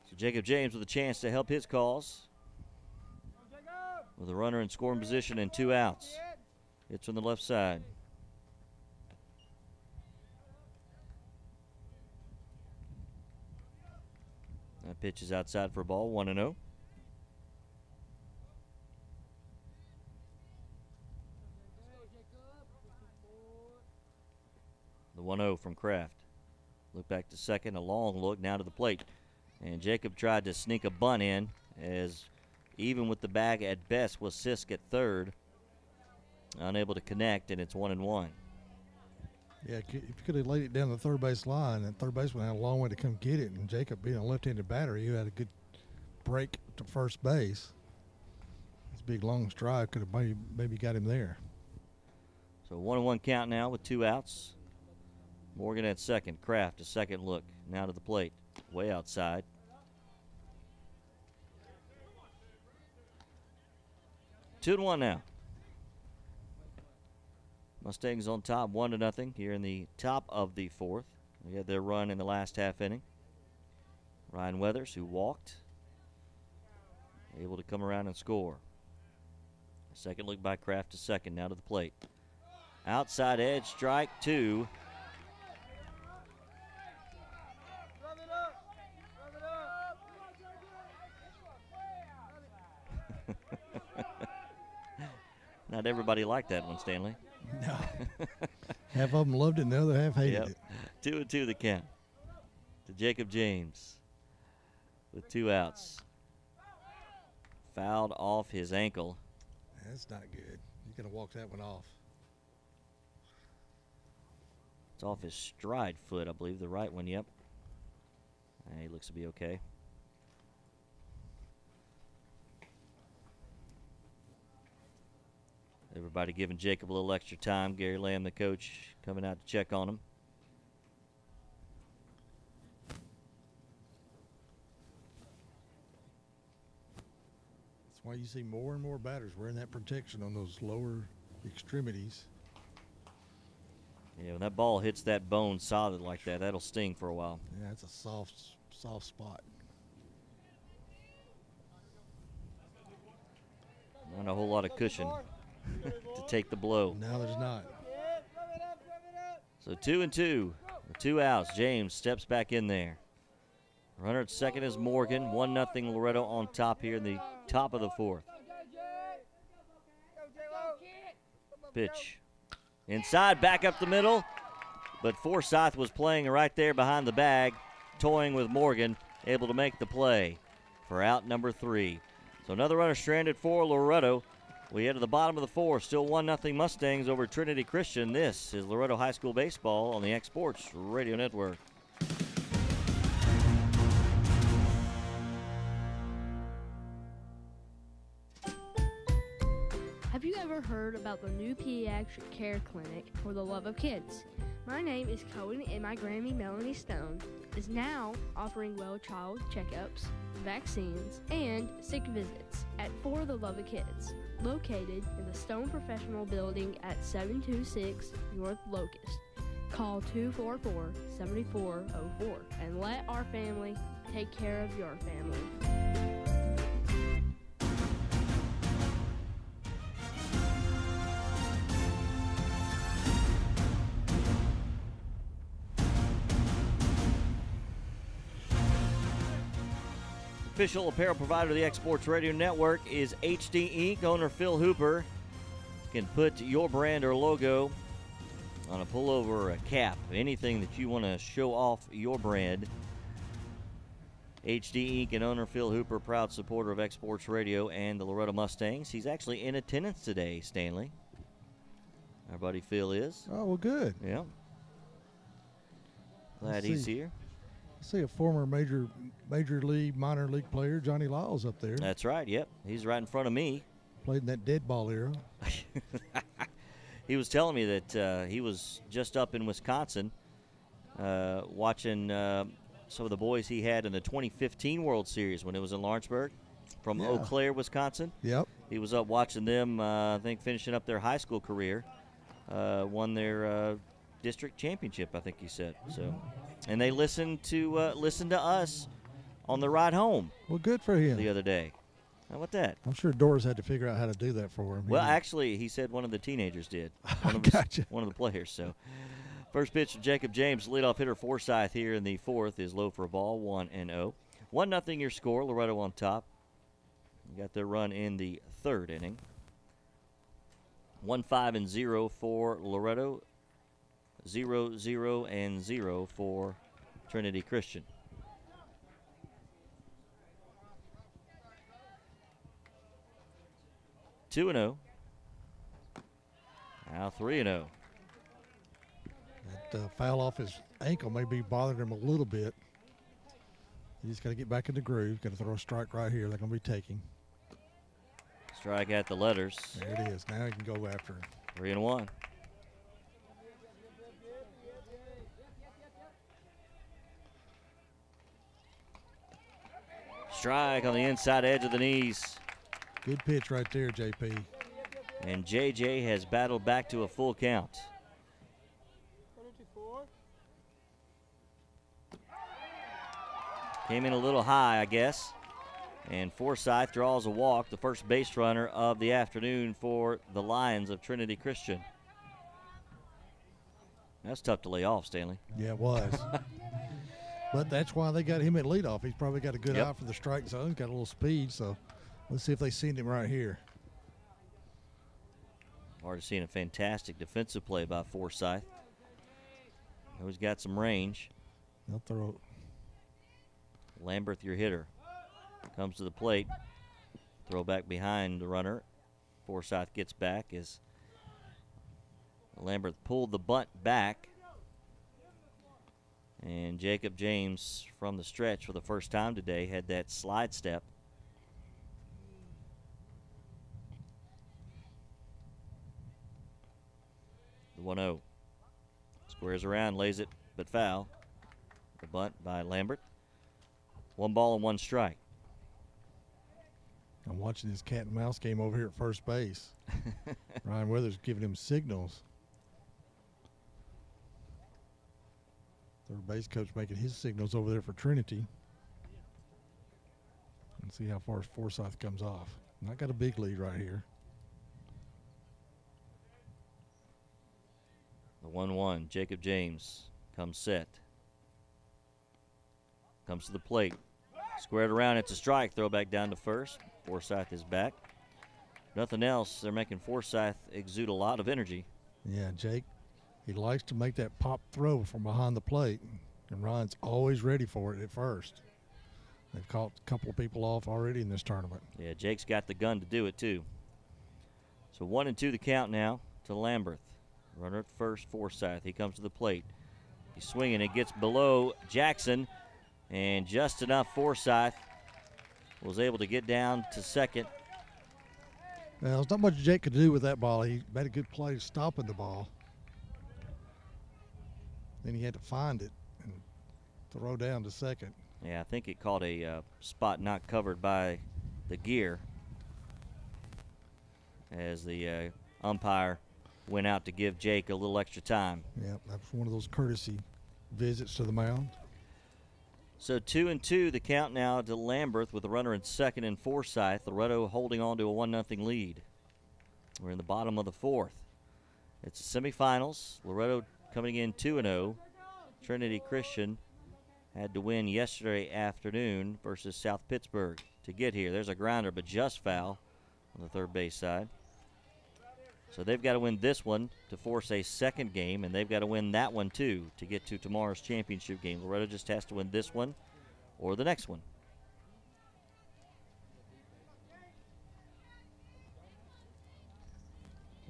So Jacob James with a chance to help his cause, with a runner in scoring position and 2 outs. It's from the left side. That pitch is outside for a ball, 1-0. The 1-0 from Kraft. Look back to second, a long look, now to the plate. And Jacob tried to sneak a bunt in, as even with the bag at best was Sisk at third. Unable to connect, and it's 1-1. Yeah, if you could have laid it down the third base line, and third baseman had a long way to come get it, and Jacob being a left-handed batter, he had a good break to first base. This big long stride could have maybe got him there. So 1-1 count now with 2 outs. Morgan at second. Kraft a second look. Now to the plate. Way outside. Two and one now. Mustangs on top, 1-0 here in the top of the fourth. They had their run in the last half inning. Ryan Weathers, who walked, able to come around and score. A second look by Kraft to second, now to the plate. Outside edge, strike 2. Not everybody liked that one, Stanley. No. Half of them loved it and the other half hated it. 2-2 the count to Jacob James with 2 outs. Fouled off his ankle. That's not good. You could have walked that one off. It's off his stride foot, I believe, the right one, yep. He looks to be okay. Everybody giving Jacob a little extra time. Gary Lamb, the coach, coming out to check on him. That's why you see more and more batters wearing that protection on those lower extremities. Yeah, when that ball hits that bone solid like that, that'll sting for a while. Yeah, it's a soft spot. Not a whole lot of cushion to take the blow. No, there's not. So 2-2, the With 2 outs, James steps back in there. Runner at second is Morgan. 1-0 Loretto on top here in the top of the 4th. Pitch. Inside, back up the middle. But Forsyth was playing right there behind the bag, toying with Morgan, able to make the play for out number 3. So another runner stranded for Loretto. We head to the bottom of the 4th. Still 1-0 Mustangs over Trinity Christian. This is Loretto High School Baseball on the X Sports Radio Network. Have you ever heard about the new pediatric care clinic for the love of kids? My name is Cohen, and my Grammy Melanie Stone is now offering well child checkups, vaccines, and sick visits at For the Love of Kids, located in the Stone Professional Building at 726 North Locust. Call 244-7404 and let our family take care of your family. Official apparel provider of the X Sports Radio Network is HD Inc. Owner Phil Hooper can put your brand or logo on a pullover or a cap, anything that you want to show off your brand. HD Inc. and owner Phil Hooper, proud supporter of X Sports Radio and the Loretto Mustangs. He's actually in attendance today, Stanley. Our buddy Phil is. Oh, well, good. Yeah. Glad he's here. I see a former major league, minor league player, Johnny Lyles, up there. That's right, yep. He's right in front of me. Played in that dead ball era. He was telling me that he was just up in Wisconsin watching some of the boys he had in the 2015 World Series when it was in Lawrenceburg from Eau Claire, Wisconsin. Yep. He was up watching them, I think, finishing up their high school career. Won their district championship, I think he said. So, and they listened to us on the ride home. Well, good for him. The other day. How about that? I'm sure Doris had to figure out how to do that for him. Well, actually, he said one of the teenagers did. Gotcha. One of the players. So, first pitch from Jacob James, leadoff hitter Forsyth here in the 4th is low for a ball, 1-0. 1-0 your score. Loretto on top. You got their run in the 3rd inning. 1-5-0 for Loretto. 0-0-0 for Trinity Christian. Two and 0. Now 3-0. That foul off his ankle may be bothering him a little bit. He's got to get back in the groove. Got to throw a strike right here. They're going to be taking. Strike at the letters. There it is. Now he can go after him. 3-1. Strike on the inside edge of the knees. Good pitch right there, JP. And JJ has battled back to a full count. Came in a little high, I guess. And Forsyth draws a walk, the first base runner of the afternoon for the Lions of Trinity Christian. That's tough to lay off, Stanley. Yeah, it was. But that's why they got him at leadoff. He's probably got a good eye for the strike zone. He's got a little speed, so let's see if they've seen him right here. Already seen a fantastic defensive play by Forsyth. He's got some range. They'll throw. Lambert, your hitter, comes to the plate. Throw back behind the runner. Forsyth gets back as Lambert pulled the bunt back. And Jacob James from the stretch for the first time today had that slide step. The 1-0. Squares around, lays it, but foul. The bunt by Lambert. 1 ball and 1 strike. I'm watching this cat and mouse game over here at first base. Ryan Weathers giving him signals. Third base coach making his signals over there for Trinity. And see how far Forsyth comes off. And I got a big lead right here. The 1-1. Jacob James comes set. Comes to the plate. Squared around, it's a strike. Throw back down to first. Forsyth is back. Nothing else. They're making Forsyth exude a lot of energy. Yeah, Jake, he likes to make that pop throw from behind the plate, and Ryan's always ready for it at first. They've caught a couple of people off already in this tournament. Yeah, Jake's got the gun to do it, too. So 1-2 the count now to Lamberth. Runner at first, Forsyth. He comes to the plate. He's swinging. It gets below Jackson, and just enough Forsyth was able to get down to second. Well, there's not much Jake could do with that ball. He made a good play stopping the ball. Then he had to find it and throw down to second. Yeah, I think it caught a spot not covered by the gear as the umpire went out to give Jake a little extra time. Yeah, that was one of those courtesy visits to the mound. So 2-2 the count now to Lamberth with a runner in second and Forsyth. Loretto holding on to a 1-0 lead. We're in the bottom of the fourth. It's the semifinals. Loretto coming in 2-0. Trinity Christian had to win yesterday afternoon versus South Pittsburgh to get here. There's a grounder, but just foul on the third base side. So they've got to win this one to force a second game, and they've got to win that one too to get to tomorrow's championship game. Loretto just has to win this one or the next one.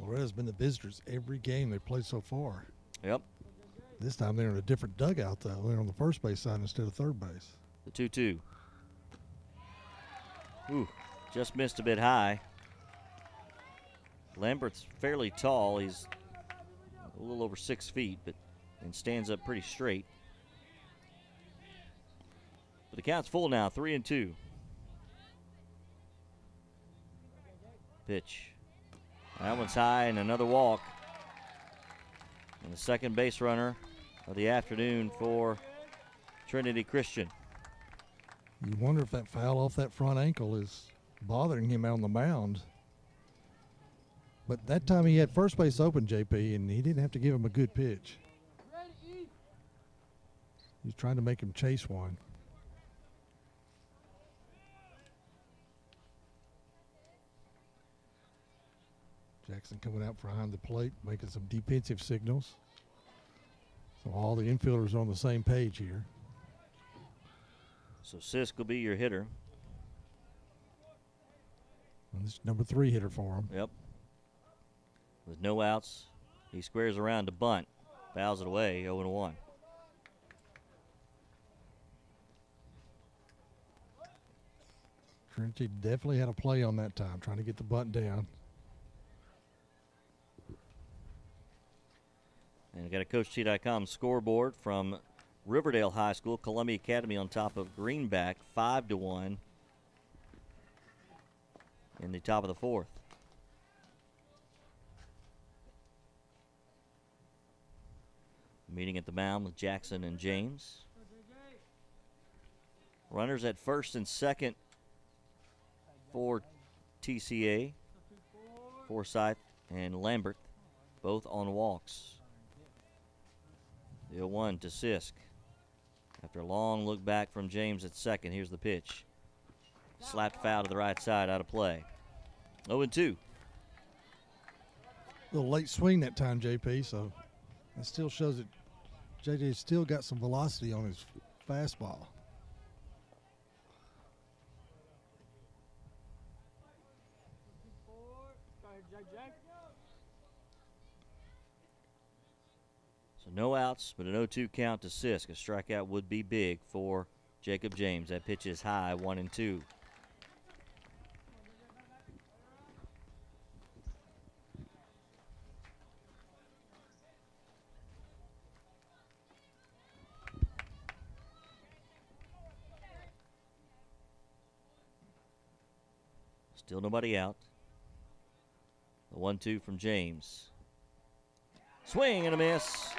Loretto's been the visitors every game they've played so far. Yep. This time they're in a different dugout, though. They're on the first base side instead of third base. The 2-2. Ooh, just missed a bit high. Lambert's fairly tall. He's a little over 6 feet, and stands up pretty straight. But the count's full now, 3-2. Pitch. That one's high, and another walk. And the second base runner of the afternoon for Trinity Christian. You wonder if that foul off that front ankle is bothering him out on the mound. But that time he had first base open, JP, and he didn't have to give him a good pitch. He's trying to make him chase one. Jackson coming out behind the plate, making some defensive signals. So all the infielders are on the same page here. So Sisk will be your hitter. And this is number 3 hitter for him. Yep. With no outs, he squares around to bunt. Fouls it away, 0-1. Trinity definitely had a play on that time, trying to get the bunt down. And we got a CoachT.com scoreboard from Riverdale High School, Columbia Academy on top of Greenback, 5-1 in the top of the fourth. Meeting at the mound with Jackson and James. Runners at first and second for TCA, Forsyth and Lambert, both on walks. The 0-1 to Sisk. After a long look back from James at second, here's the pitch. Slapped foul to the right side, out of play. 0-2. A little late swing that time, JP, so that still shows that JJ's still got some velocity on his fastball. So no outs, but an 0-2 count to Sisk. A strikeout would be big for Jacob James. That pitch is high, 1-2. Still nobody out. The 1-2 from James. Swing and a miss.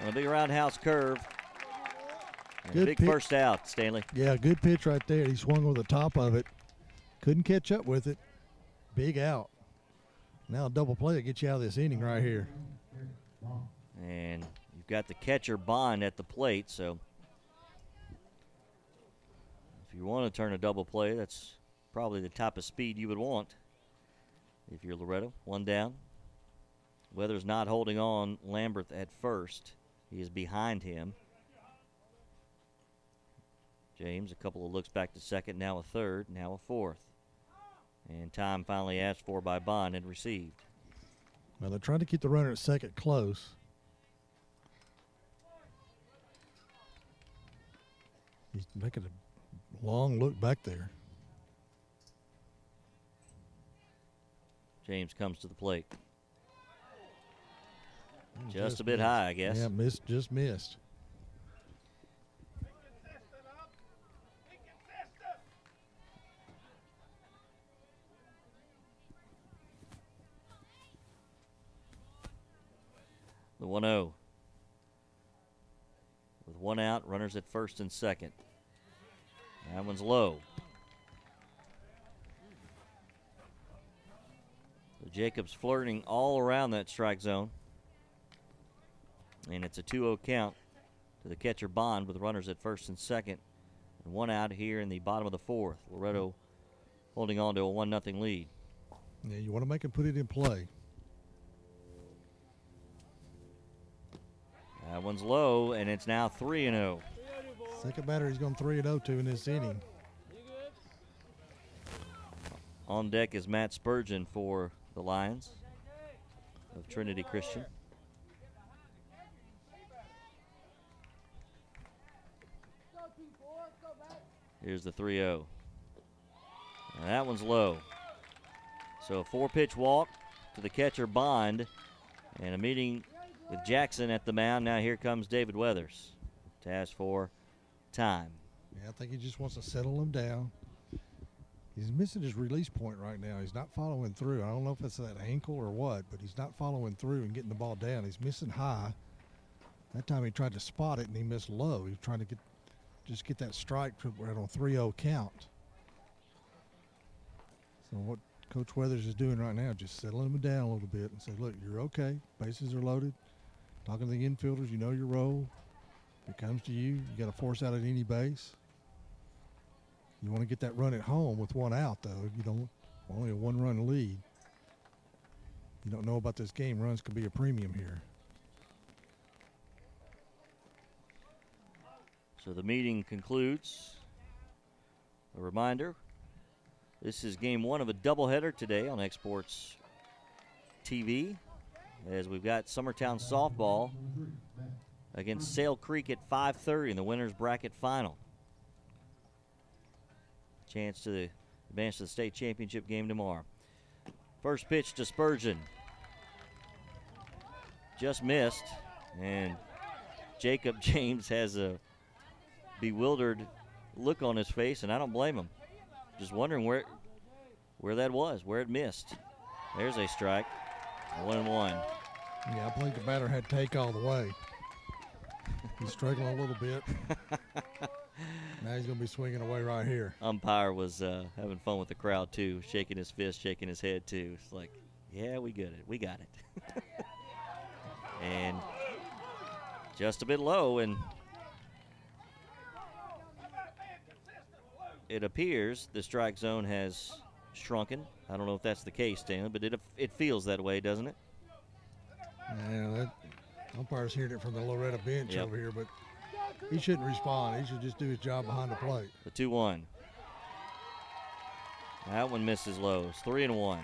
On a big roundhouse curve. And Good a big pitch. first out, Stanley. Yeah, good pitch right there. He swung over the top of it. Couldn't catch up with it. Big out. Now a double play to get you out of this inning right here. And you You've got the catcher Bond at the plate, so if you want to turn a double play, that's probably the type of speed you would want if you're Loretto. One down. Weathers not holding on Lamberth at first. He is behind him. James, a couple of looks back to second, now a third, now a fourth. And time finally asked for by Bond and received. Well, they're trying to keep the runner at second close. He's making a long look back there. James comes to the plate. Just a bit high, I guess. Yeah, just missed. The 1-0. With one out, runners at first and second. That one's low. So Jacobs flirting all around that strike zone. And it's a 2-0 count to the catcher Bond with runners at first and second. And one out here in the bottom of the fourth. Loretto holding on to a 1-0 lead. Yeah, you want to make him put it in play. That one's low, and it's now 3-0. Second batter he's gone 3-0 to in this inning. On deck is Matt Spurgeon for the Lions of Trinity Christian. Here's the 3-0. And that one's low. So a 4-pitch walk to the catcher Bond and a meeting with Jackson at the mound. Now here comes David Weathers to ask for time. Yeah, I think he just wants to settle him down. He's missing his release point right now. He's not following through. I don't know if it's that ankle or what, but he's not following through and getting the ball down. He's missing high. That time he tried to spot it and he missed low. He was trying to get that strike right on 3-0 count. So what Coach Weathers is doing right now, just settling him down a little bit and say, look, you're okay. Bases are loaded. Talking to the infielders, you know your role. If it comes to you, you got to force out at any base. You want to get that run at home with one out, though. You don't, only a one-run lead. You don't know about this game. Runs could be a premium here. So the meeting concludes. A reminder, this is game one of a doubleheader today on Exports TV, as we've got Summertown softball against Sale Creek at 5:30 in the winner's bracket final. Chance to advance to the state championship game tomorrow. First pitch to Spurgeon. Just missed, and Jacob James has a bewildered look on his face, and I don't blame him. Just wondering where that was, where it missed. There's a strike. 1-1. Yeah, I think the batter had take all the way. He's struggling a little bit. Now he's going to be swinging away right here. Umpire was having fun with the crowd, too, shaking his fist, shaking his head, too. It's like, yeah, we got it. We got it. And just a bit low, and it appears the strike zone has shrunken. I don't know if that's the case, Stanley, but it feels that way, doesn't it? Yeah, that umpire's hearing it from the Loretto bench over here, but he shouldn't respond. He should just do his job behind the plate. The 2-1. That one misses low. It's 3-1.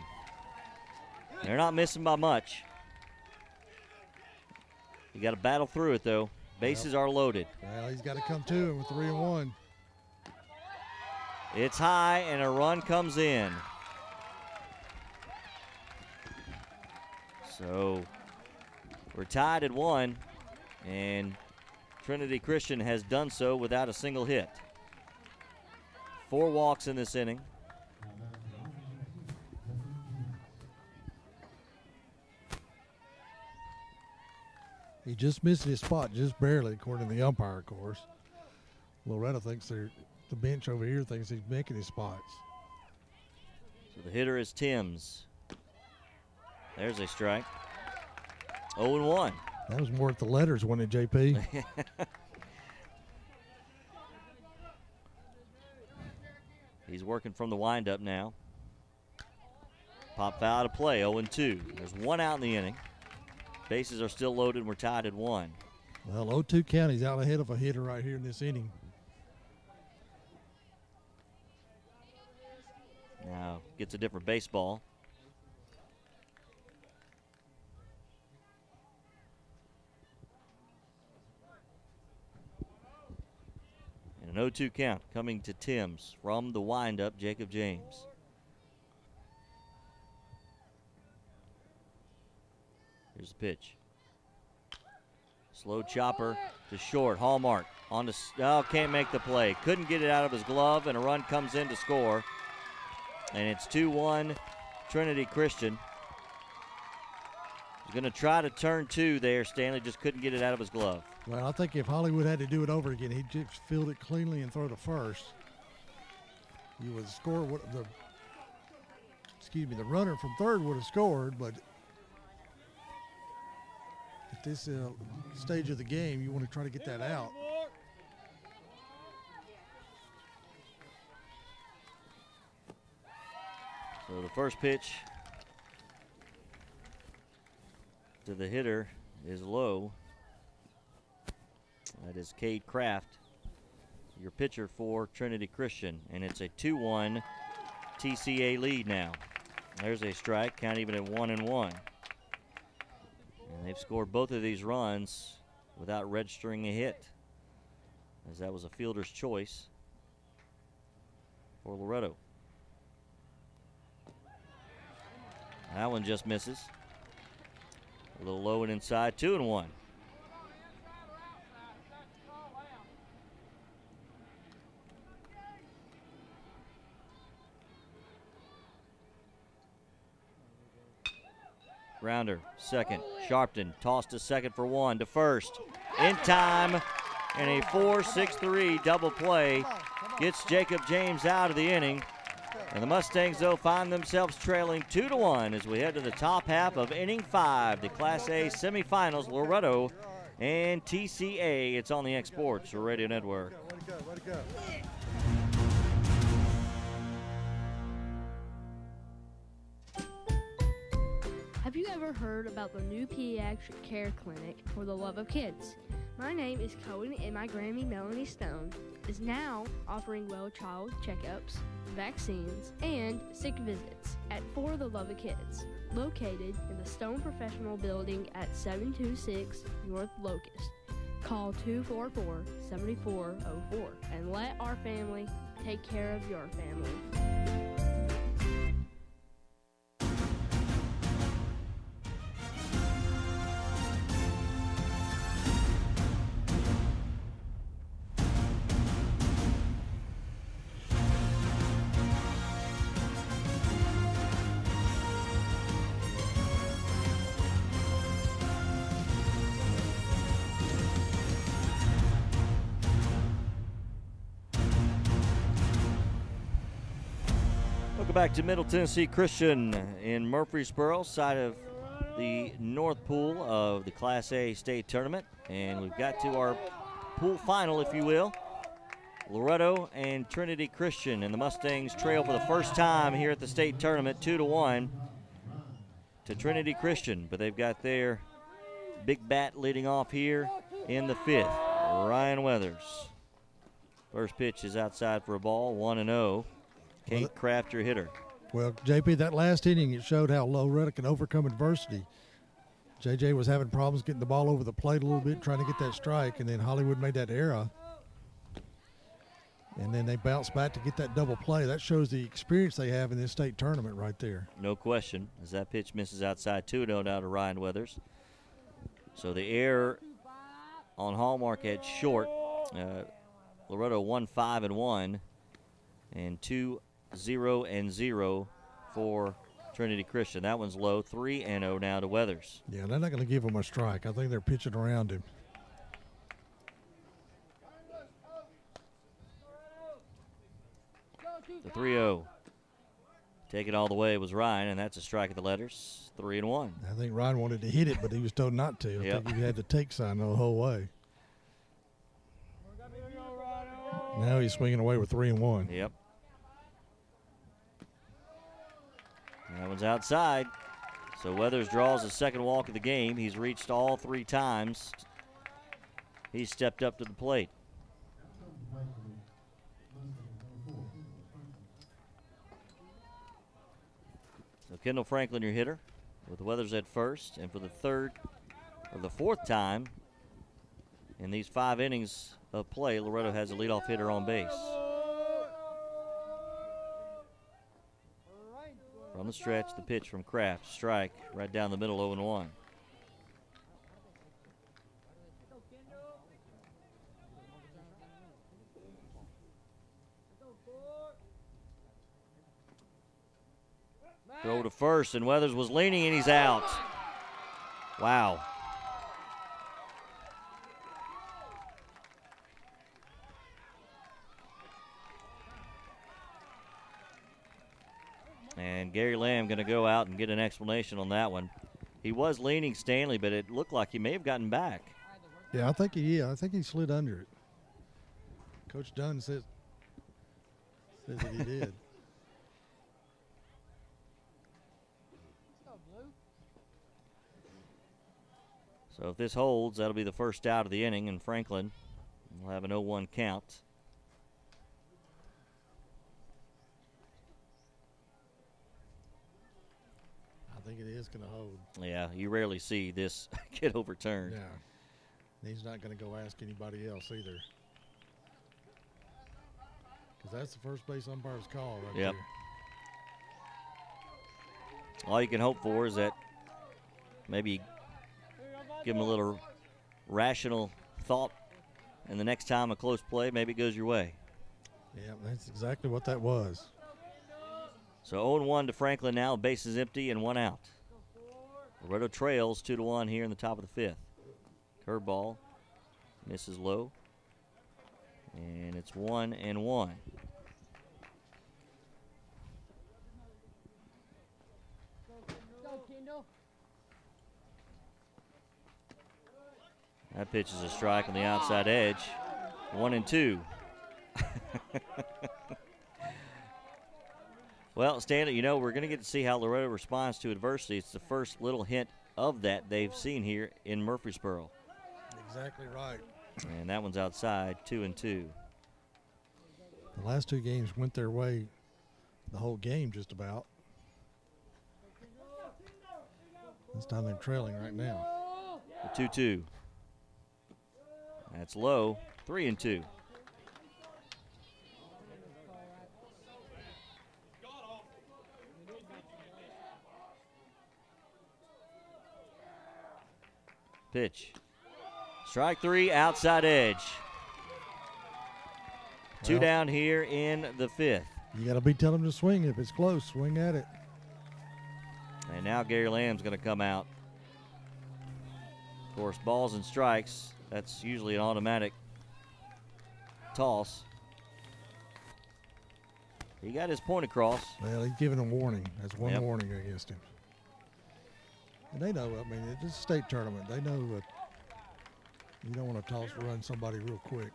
They're not missing by much. You got to battle through it, though. Bases are loaded. Well, he's got to come to him with 3-1. It's high, and a run comes in. So we're tied at 1, and Trinity Christian has done so without a single hit. 4 walks in this inning. He just missed his spot just barely, according to the umpire, of course. Loretto thinks the bench over here thinks he's making his spots. So the hitter is Timms. There's a strike. 0-1. That was more at the letters, wasn't it, JP? He's working from the windup now. Pop foul to play, 0-2. There's one out in the inning. Bases are still loaded, and we're tied at 1. Well, 0-2 County's out ahead of a hitter right here in this inning. Now gets a different baseball. And an 0-2 count coming to Timms from the windup, Jacob James. Here's the pitch. Slow chopper to short. Hallmark on the, can't make the play. Couldn't get it out of his glove, and a run comes in to score. And it's 2-1 Trinity Christian. He's going to try to turn 2 there. Stanley just couldn't get it out of his glove. Well, I think if Hollywood had to do it over again, he'd just field it cleanly and throw to first. You would score the runner from third would have scored, but at this stage of the game, you want to try to get that out. So the first pitch to the hitter is low. That is Cade Kraft, your pitcher for Trinity Christian, and it's a 2-1 TCA lead now. There's a strike, count even at 1-1. And they've scored both of these runs without registering a hit, as that was a fielder's choice for Loretto. That one just misses. A little low and inside, 2-1. Grounder, second. Sharpton tossed to second for 1, to first. In time, and a 4-6-3 double play gets Jacob James out of the inning. And the Mustangs, though, find themselves trailing 2-1 as we head to the top half of inning 5, the Class A semifinals, Loretto and TCA. It's on the X Sports Radio Network. Way to go. Have you ever heard about the new pediatric care clinic for the love of kids? My name is Cohen, and my Grammy Melanie Stone is now offering well child checkups, vaccines, and sick visits at For the Love of Kids, located in the Stone Professional Building at 726 North Locust. Call 244-7404 and let our family take care of your family. Welcome back to Middle Tennessee Christian in Murfreesboro, side of the North Pool of the Class A state tournament. And we've got to our pool final, if you will. Loretto and Trinity Christian, and the Mustangs trail for the first time here at the state tournament 2-1 to Trinity Christian. But they've got their big bat leading off here in the 5th, Ryan Weathers. First pitch is outside for a ball, 1-0. Cade Kraft, your hitter. Well, JP, that last inning, it showed how Loretto can overcome adversity. JJ was having problems getting the ball over the plate a little bit, trying to get that strike, and then Hollywood made that error. And then they bounced back to get that double play. That shows the experience they have in this state tournament right there. No question, as that pitch misses outside, 2-0 now to Ryan Weathers. So the error on Hallmark at short. Loretto 1-5-1 and 2-0-0 for Trinity Christian. That one's low, 3-0 now to Weathers. Yeah, they're not going to give him a strike. I think they're pitching around him. The 3-0. Take it all the way was Ryan, and that's a strike at the letters. 3-1. I think Ryan wanted to hit it, but he was told not to. I think he had the take sign the whole way. Now he's swinging away with 3-1. Yep. That one's outside. So Weathers draws his second walk of the game. He's reached all 3 times. He stepped up to the plate. So Kendall Franklin, your hitter, with Weathers at first. And for the fourth time in these 5 innings of play, Loretto has a leadoff hitter on base. From the stretch, the pitch from Kraft. Strike right down the middle, 0-1. Throw to first, and Weathers was leaning, and he's out. Wow. And Gary Lamb going to go out and get an explanation on that one. He was leaning Stanley, but it looked like he may have gotten back. Yeah, I think he slid under it. Coach Dunn says that he did. So if this holds, that'll be the first out of the inning, and Franklin will have an 0-1 count. I think it is going to hold. Yeah, you rarely see this get overturned. Yeah. He's not going to go ask anybody else either. Because that's the first base umpire's call right there. All you can hope for is that maybe give him a little rational thought, and the next time a close play, maybe it goes your way. Yeah, that's exactly what that was. So 0-1 to Franklin now, bases empty and 1 out. Loretto trails 2-1 here in the top of the 5th. Curveball misses low, and it's 1-1. That pitch is a strike on the outside edge. 1-2. Well, Stanley, you know, we're going to get to see how Loretto responds to adversity. It's the first little hint of that they've seen here in Murfreesboro. Exactly right. And that one's outside, 2-2. The last 2 games went their way the whole game just about. This time they're trailing right now. The 2-2. That's low, 3-2. Pitch. Strike 3, outside edge. 2 down here in the 5th. You got to be telling them to swing. If it's close, swing at it. And now Gary Lamb's going to come out. Of course, balls and strikes, that's usually an automatic toss. He got his point across. Well, he's giving a warning. That's one warning against him. And they know, I mean, it's a state tournament. They know that you don't want to toss to run somebody real quick.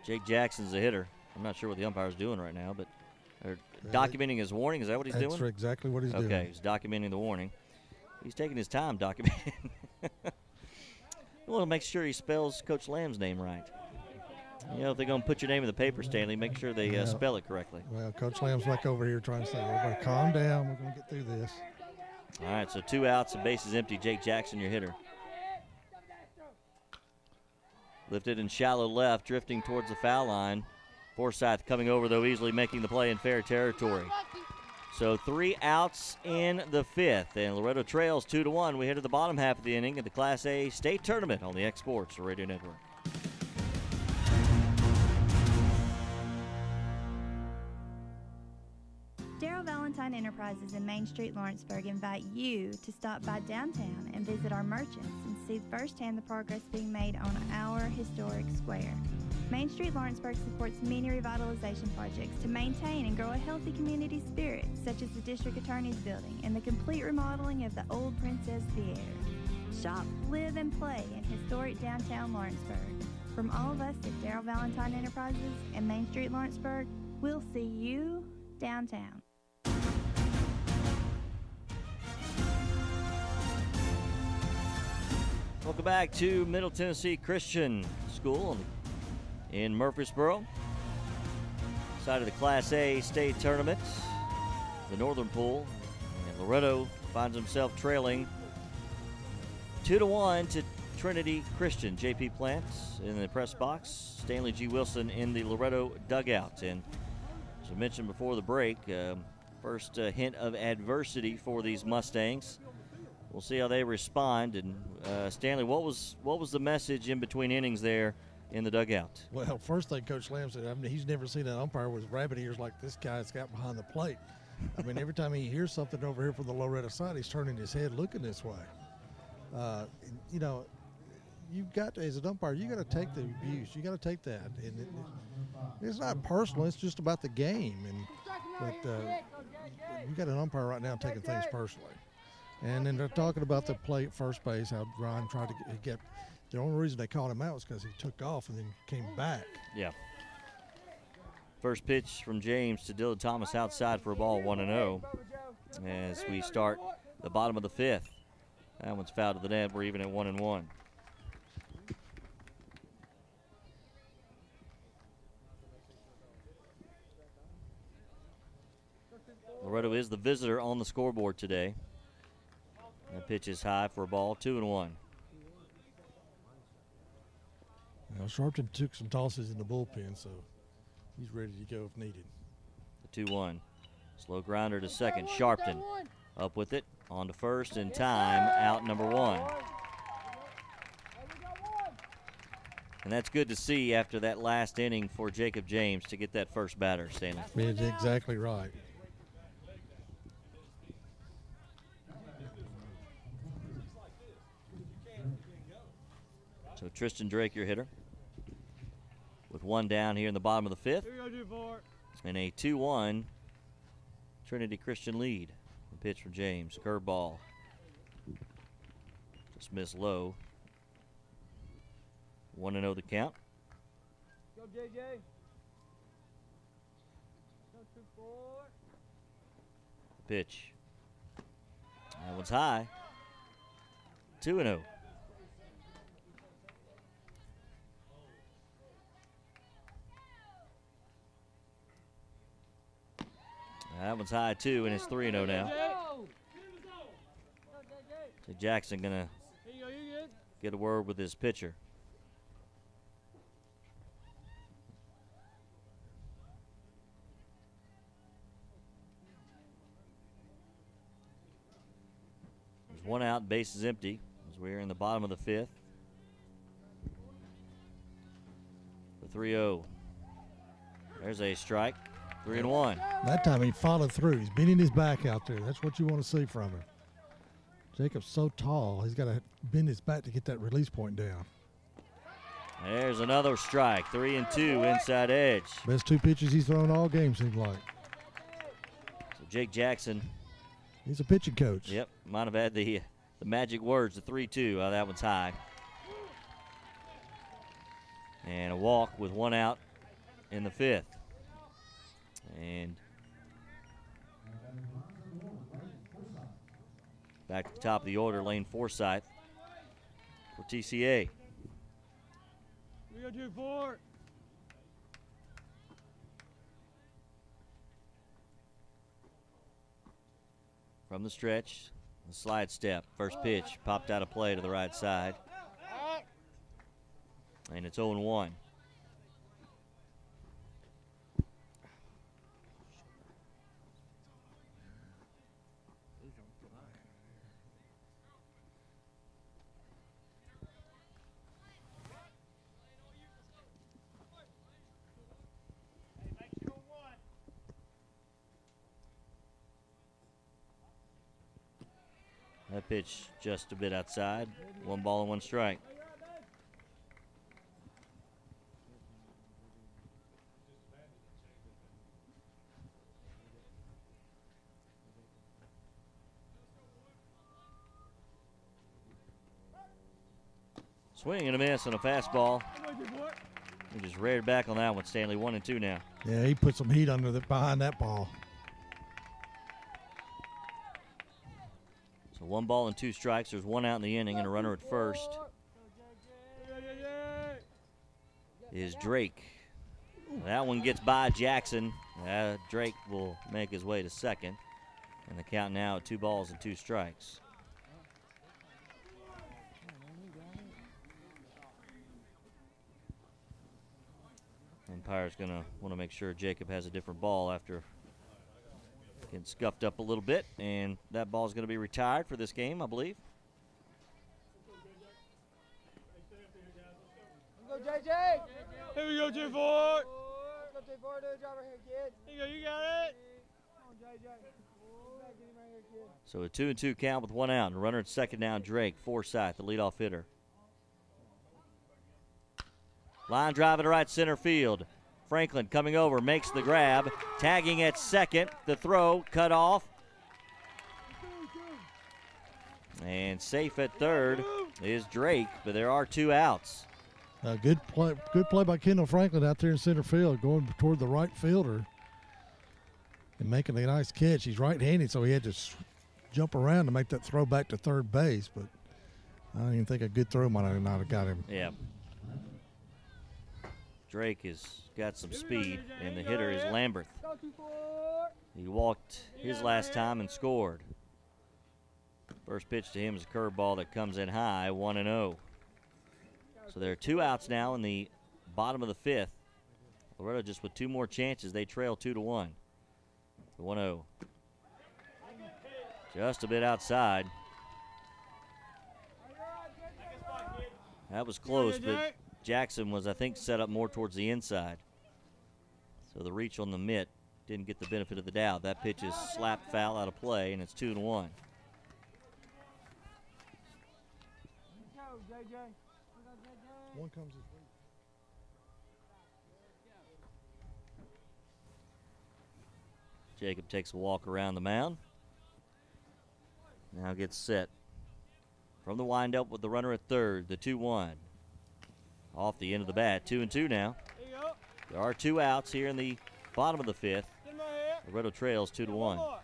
Jake Jackson's a hitter. I'm not sure what the umpire's doing right now, but they're documenting his warning. Is that what he's doing? That's exactly what he's doing. Okay, he's documenting the warning. He's taking his time documenting. Well, make sure he spells Coach Lamb's name right. You know, if they're going to put your name in the paper, Stanley, make sure they spell it correctly. Well, Coach Lamb's back over here trying to say, everybody calm down. We're going to get through this. All right, so 2 outs and bases empty. Jake Jackson, your hitter. Lifted in shallow left, drifting towards the foul line. Forsythe coming over, though, easily making the play in fair territory. So 3 outs in the 5th, and Loretto trails 2-1. We head to the bottom half of the inning at the Class A state tournament on the X Sports Radio Network. Darrell Valentine Enterprises in Main Street, Lawrenceburg invite you to stop by downtown and visit our merchants and see firsthand the progress being made on our historic square. Main Street Lawrenceburg supports many revitalization projects to maintain and grow a healthy community spirit, such as the District Attorney's Building and the complete remodeling of the Old Princess Theater. Shop, live, and play in historic downtown Lawrenceburg. From all of us at Darrell Valentine Enterprises and Main Street Lawrenceburg, we'll see you downtown. Welcome back to Middle Tennessee Christian School in Murfreesboro. Side of the Class A state tournament, the Northern Pool, and Loretto finds himself trailing 2-1 to Trinity Christian. J.P. Plant in the press box, Stanley G. Wilson in the Loretto dugout. And as I mentioned before the break, first hint of adversity for these Mustangs. We'll see how they respond. And Stanley, what was the message in between innings there in the dugout? Well, first thing Coach Lamb said, I mean, he's never seen an umpire with rabbit ears like this guy's got behind the plate. I mean, every time he hears something over here from the Loretto side, he's turning his head looking this way. You know, you've got to, as an umpire, you got to take the abuse. You got to take that. And it's not personal. It's just about the game. But you got an umpire right now taking things personally. And then they're talking about the play at first base, how Ryan tried to get the only reason they called him out was because he took off and then came back. Yeah. First pitch from James to Dylan Thomas outside for a ball, 1-0. As we start the bottom of the fifth. That one's fouled to the net. We're even at 1-1. Loretto is the visitor on the scoreboard today. That pitch is high for a ball, 2-1. Now, Sharpton took some tosses in the bullpen, so he's ready to go if needed. The 2-1. Slow grounder to second. Sharpton up with it. On to first in time. Out number 1. And that's good to see after that last inning for Jacob James to get that first batter, Stanley. That's exactly right. So Tristan Drake, your hitter, with one down here in the bottom of the fifth. And a 2-1 Trinity Christian lead. The pitch from James, curveball. Just missed low. 1-0 the count. Go, JJ. Go, 2-4. Pitch. That one's high. 2-0. That one's high too, and it's 3-0 now. So Jackson gonna get a word with his pitcher. There's one out, base is empty as we're in the bottom of the fifth. The 3-0. There's a strike. 3-1. That time he followed through. He's bending his back out there. That's what you want to see from him. Jacob's so tall, he's got to bend his back to get that release point down. There's another strike. 3-2 inside edge. Best 2 pitches he's thrown all game, seems like. So Jake Jackson. He's a pitching coach. Yep, might have had the magic words, the 3-2. That one's high. And a walk with one out in the fifth. And back to the top of the order, Lane Forsyth for TCA. We go 2-4. From the stretch, the slide step, first pitch popped out of play to the right side. And it's 0-1. That pitch just a bit outside. 1 ball and 1 strike. Swing and a miss on a fastball. He just reared back on that one, Stanley. 1-2 now. Yeah, he put some heat under behind that ball. So 1 ball and 2 strikes. There's 1 out in the inning and a runner at first is Drake. That one gets by Jackson. Drake will make his way to second. And the count now at 2 balls and 2 strikes. Umpire's going to want to make sure Jacob has a different ball after getting scuffed up a little bit. And that ball's going to be retired for this game, I believe. Go, JJ. Here we go, J4. Go, J4, do a job right here, kid. Here you go, you got it. Come on, JJ. Get him right here, kid. So a 2-2 count with 1 out. And runner at second now, Drake. Forsythe, the leadoff hitter. Line drive to right center field. Franklin coming over, makes the grab. Tagging at second. The throw cut off. And safe at third is Drake, but there are 2 outs. Good play by Kendall Franklin out there in center field, going toward the right fielder and making a nice catch. He's right-handed, so he had to jump around to make that throw back to third base, but I don't even think a good throw might not have got him. Yeah. Drake has got some speed, and the hitter is Lambert. He walked his last time and scored. First pitch to him is a curveball that comes in high, 1-0. So there are 2 outs now in the bottom of the 5th. Loretto just with 2 more chances. They trail 2-1. The 1-0. Just a bit outside. That was close, but Jackson was, I think, set up more towards the inside. So the reach on the mitt didn't get the benefit of the doubt. That pitch is slapped foul out of play, and it's 2-1. One comes this way. Jacob takes a walk around the mound. Now gets set. From the windup with the runner at third, the 2-1. Off the end of the bat, 2-2 now. There are 2 outs here in the bottom of the 5th. Loretto trails 2-1.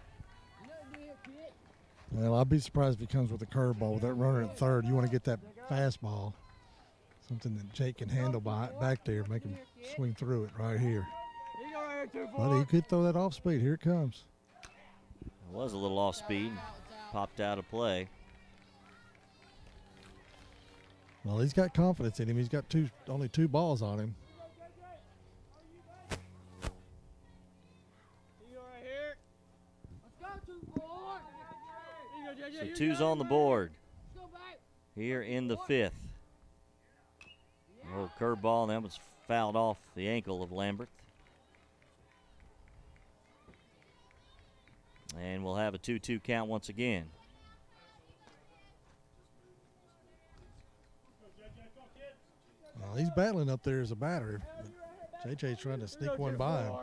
Well, I'd be surprised if he comes with a curveball with that runner at third. You want to get that fastball, something that Jake can handle back there, make him swing through it right here. But he could throw that off speed. Here it comes. It was a little off speed, popped out of play. Well, he's got confidence in him. He's got only 2 balls on him. So 2's on the board here in the 5th. A little curveball, and that was fouled off the ankle of Lambert. And we'll have a 2-2 count once again. Well, he's battling up there as a batter. But JJ's trying to sneak one by him.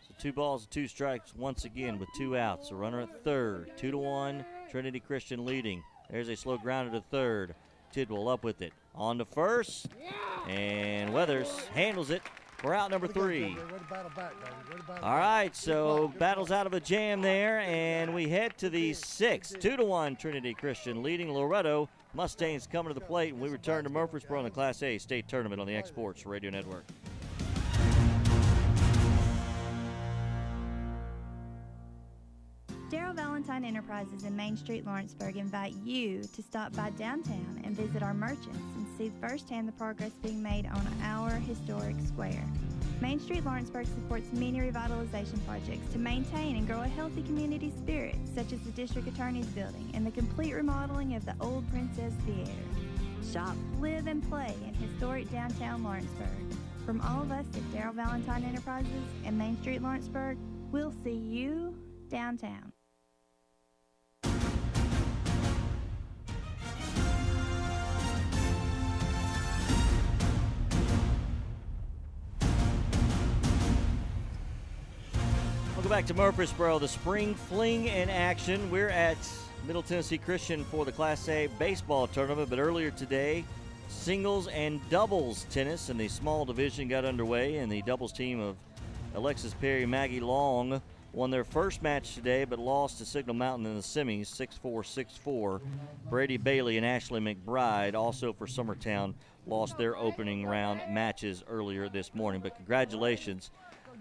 So 2 balls, 2 strikes once again with 2 outs. A runner at third. 2-1, Trinity Christian leading. There's a slow grounder to third. Tidwell up with it. On to first. And Weathers handles it for out number 3. All right, so battles out of a jam there, and we head to the 6th. 2-1 Trinity Christian leading. Loretto Mustangs coming to the plate, and we return to Murfreesboro in the Class A state tournament on the X-Sports Radio Network. Darrell Valentine Enterprises in Main Street, Lawrenceburg invite you to stop by downtown and visit our merchants and see firsthand the progress being made on our historic square. Main Street Lawrenceburg supports many revitalization projects to maintain and grow a healthy community spirit, such as the District Attorney's Building and the complete remodeling of the Old Princess Theater. Shop, live, and play in historic downtown Lawrenceburg. From all of us at Darrell Valentine Enterprises and Main Street Lawrenceburg, we'll see you downtown. Welcome back to Murfreesboro. The spring fling in action. We're at Middle Tennessee Christian for the Class A baseball tournament, but earlier today, singles and doubles tennis in the small division got underway, and the doubles team of Alexis Perry, Maggie Long won their first match today, but lost to Signal Mountain in the semis, 6-4, 6-4. Brady Bailey and Ashley McBride, also for Summertown, lost their opening round matches earlier this morning. But congratulations,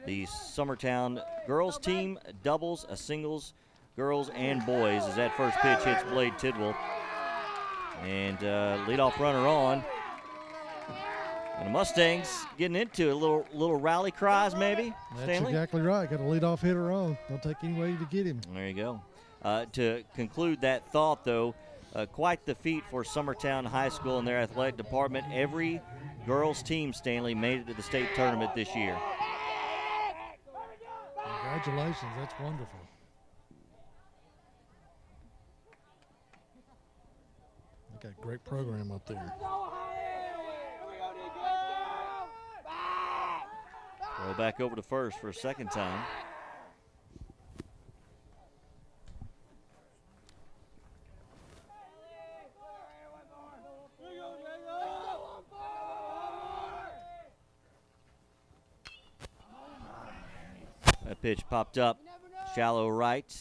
the Summertown girls team, doubles, a singles, girls and boys, as that first pitch hits Blade Tidwell. And leadoff runner on. And the Mustangs getting into a little rally cries, maybe. That's Stanley? exactly right. Got a leadoff hitter on. Don't take any way to get him. There you go. To conclude that thought, though, quite the feat for Summertown High School and their athletic department. Every girls team, Stanley, made it to the state tournament this year. Congratulations. That's wonderful. They got a great program up there. Throw back over to first for a second time. That pitch popped up, shallow right.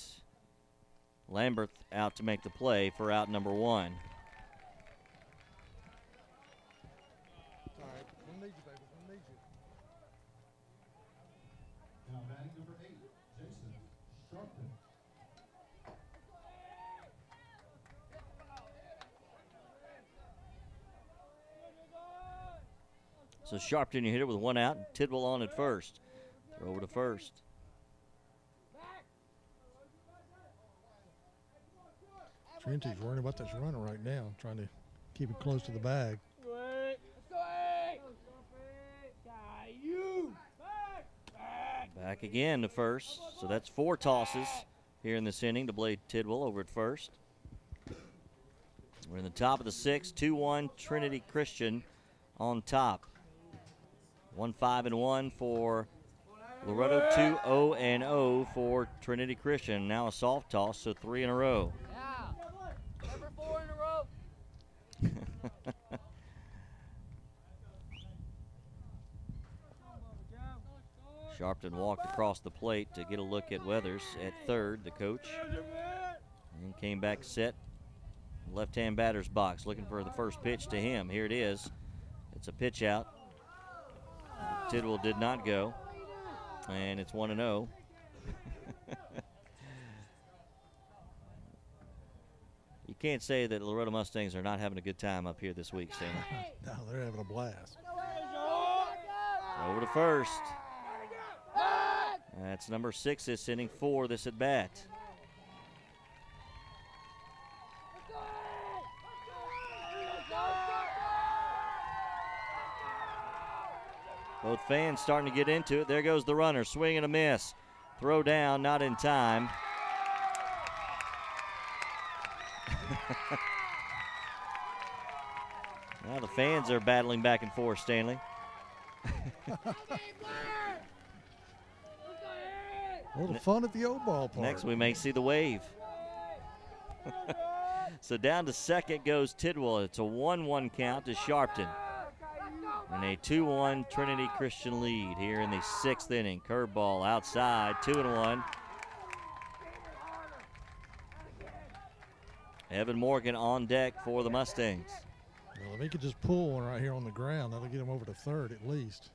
Lambert out to make the play for out number one. All right. We'll need you, baby. We'll need you. Now batting number 8, Jason Sharpton. So Sharpton, you hit it with one out, and Tidwell on at first. Throw over to first. Trinity's worrying about this runner right now, trying to keep it close to the bag. Back again to first. So that's 4 tosses here in this inning to Blade Tidwell over at first. We're in the top of the 6th, 2-1 Trinity Christian on top. 1-5-1 for Loretto, 2-0-0 for Trinity Christian. Now a soft toss, so 3 in a row. Number 4 in a row. Sharpton walked across the plate to get a look at Weathers at third, the coach, and came back set. Left-hand batter's box, looking for the first pitch to him. Here it is. It's a pitch out. Tidwell did not go, and it's 1-0. You can't say that Loretto Mustangs are not having a good time up here this week, Stanley. No, they're having a blast. Over to first. That's number 6 this inning, 4 this at bat. Both fans starting to get into it. There goes the runner, swing and a miss. Throw down, not in time. Now the fans are battling back and forth, Stanley. A little fun at the old ballpark. Next we may see the wave. So down to second goes Tidwell. It's a 1-1 count to Sharpton. And a 2-1 Trinity Christian lead here in the 6th inning. Curveball outside, 2-1. Evan Morgan on deck for the Mustangs. Well, if he could just pull one right here on the ground, that'll get him over to third at least.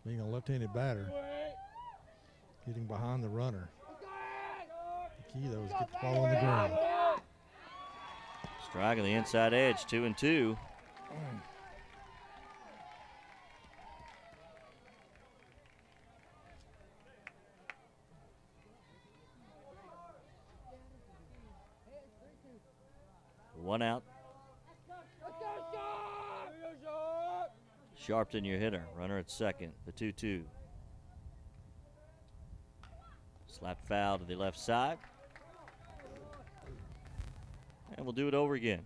Being a left-handed batter, getting behind the runner. The key, though, is get the ball on the ground. Strike on the inside edge, 2-2. One out. Sharpton, your hitter. Runner at second, the 2-2. Slap foul to the left side. And we'll do it over again.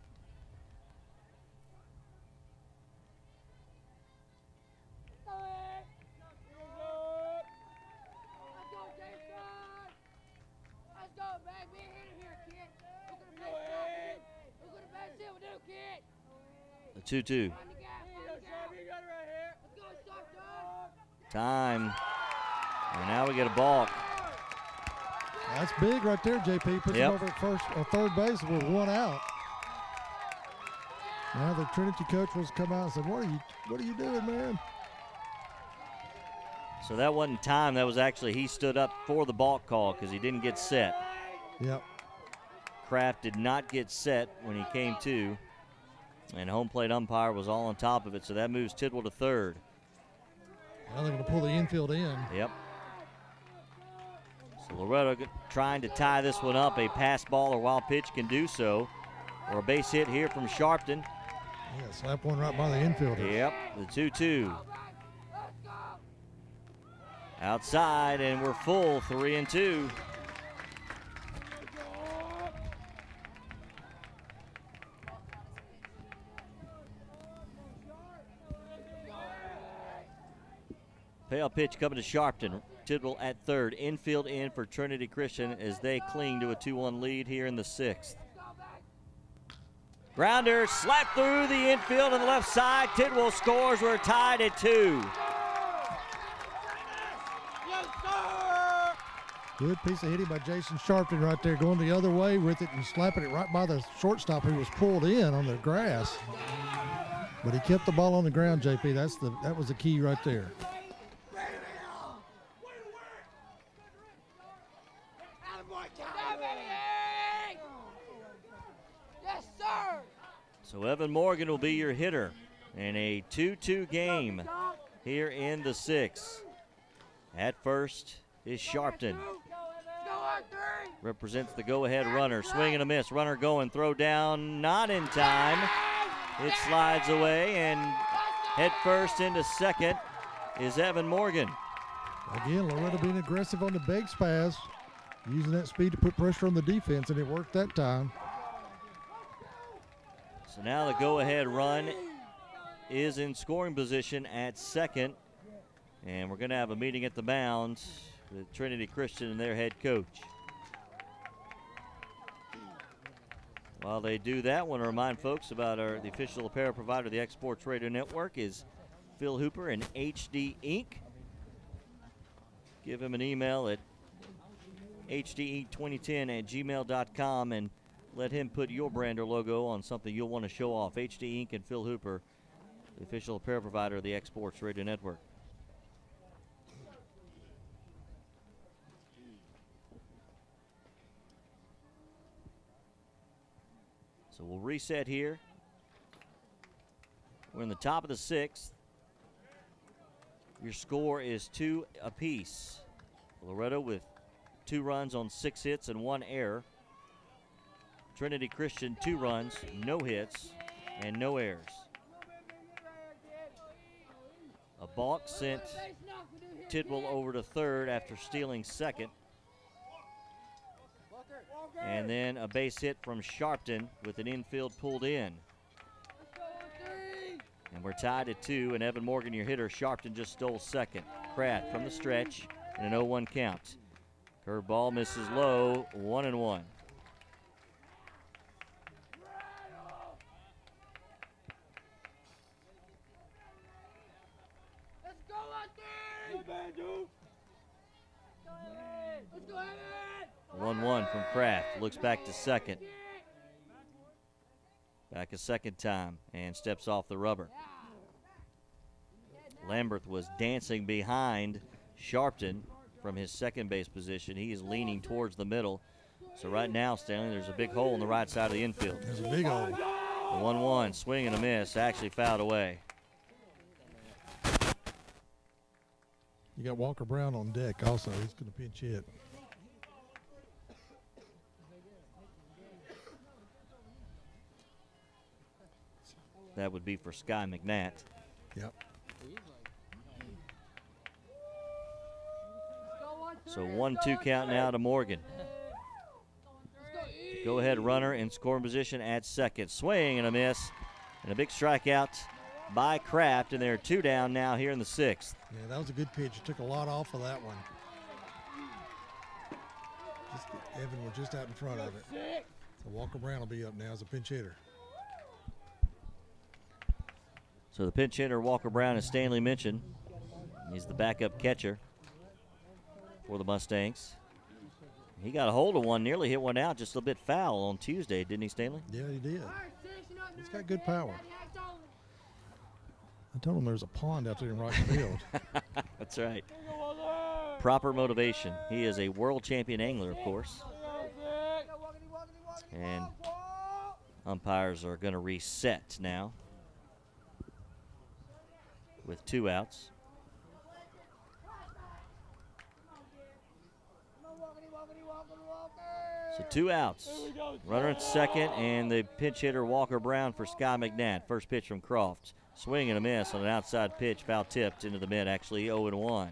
The 2-2. Time. And now we get a balk. That's big right there, JP. Puts him over at first or third base with one out. Now the Trinity coach was come out and said, what are you doing, man? So that wasn't time. That was actually he stood up for the balk call because he didn't get set. Yep. Kraft did not get set when he came to. And home plate umpire was all on top of it, so that moves Tidwell to third. Now they're going to pull the infield in. Yep. So Loretto trying to tie this one up. A pass ball or wild pitch can do so. Or a base hit here from Sharpton. Yeah, slap one right by the infielder. Yep, the 2-2. Outside, and we're full, 3-2. Payoff pitch coming to Sharpton. Tidwell at third. Infield in for Trinity Christian as they cling to a 2-1 lead here in the 6th. Grounder slapped through the infield on the left side. Tidwell scores. We're tied at 2. Good piece of hitting by Jason Sharpton right there, going the other way with it and slapping it right by the shortstop who was pulled in on the grass. But he kept the ball on the ground, JP. That was the key right there. So Evan Morgan will be your hitter in a 2-2 game here in the 6th. At first is Sharpton. Represents the go-ahead runner. Swing and a miss. Runner going. Throw down. Not in time. It slides away, and head first into second is Evan Morgan. Again, Loretto being aggressive on the base pass, using that speed to put pressure on the defense, and it worked that time. So now the go-ahead run is in scoring position at second. And we're going to have a meeting at the mound with Trinity Christian and their head coach. While they do that, I want to remind folks about the official apparel provider of the X-Sports Radio Network is Phil Hooper and HD Inc. Give him an email at hdinc2010@gmail.com and let him put your brand or logo on something you'll want to show off. HD Inc. and Phil Hooper, the official apparel provider of the X-Sports Radio Network. So we'll reset here. We're in the top of the 6th. Your score is 2 apiece. Loretto with 2 runs on 6 hits and 1 error. Trinity Christian 2 runs, no hits, and no errors. A balk sent Tidwell over to third after stealing second. And then a base hit from Sharpton with an infield pulled in. And we're tied at 2, and Evan Morgan, your hitter. Sharpton just stole second. Kraft from the stretch and an 0-1 count. Curveball misses low, 1-1. Let's go, 1-1 from Kraft. Looks back to second. Back a second time and steps off the rubber. Lamberth was dancing behind Sharpton from his second base position. He is leaning towards the middle. So right now, Stanley, there's a big hole in the right side of the infield. There's a big hole. 1-1, swing and a miss, actually fouled away. You got Walker Brown on deck also. He's going to pinch hit. That would be for Sky McNatt. Yep. So 1-2 count now to Morgan. Go ahead runner in scoring position at second. Swing and a miss. And a big strikeout by Kraft. And they're 2 down now here in the 6th. Yeah, that was a good pitch. Took a lot off of that one. Evan was just out in front of it. So Walker Brown will be up now as a pinch hitter. So the pinch hitter, Walker Brown, as Stanley mentioned, he's the backup catcher for the Mustangs. He got a hold of one, nearly hit one out, just a little bit foul on Tuesday, didn't he, Stanley? Yeah, he did. He's got good power. I told him there's a pond out there in right field. That's right. Proper motivation. He is a world champion angler, of course. And umpires are going to reset now with 2 outs. So 2 outs. Runner at second, and the pinch hitter Walker Brown for Sky McNatt. First pitch from Croft. Swing and a miss on an outside pitch, foul tipped into the mid, actually 0-1.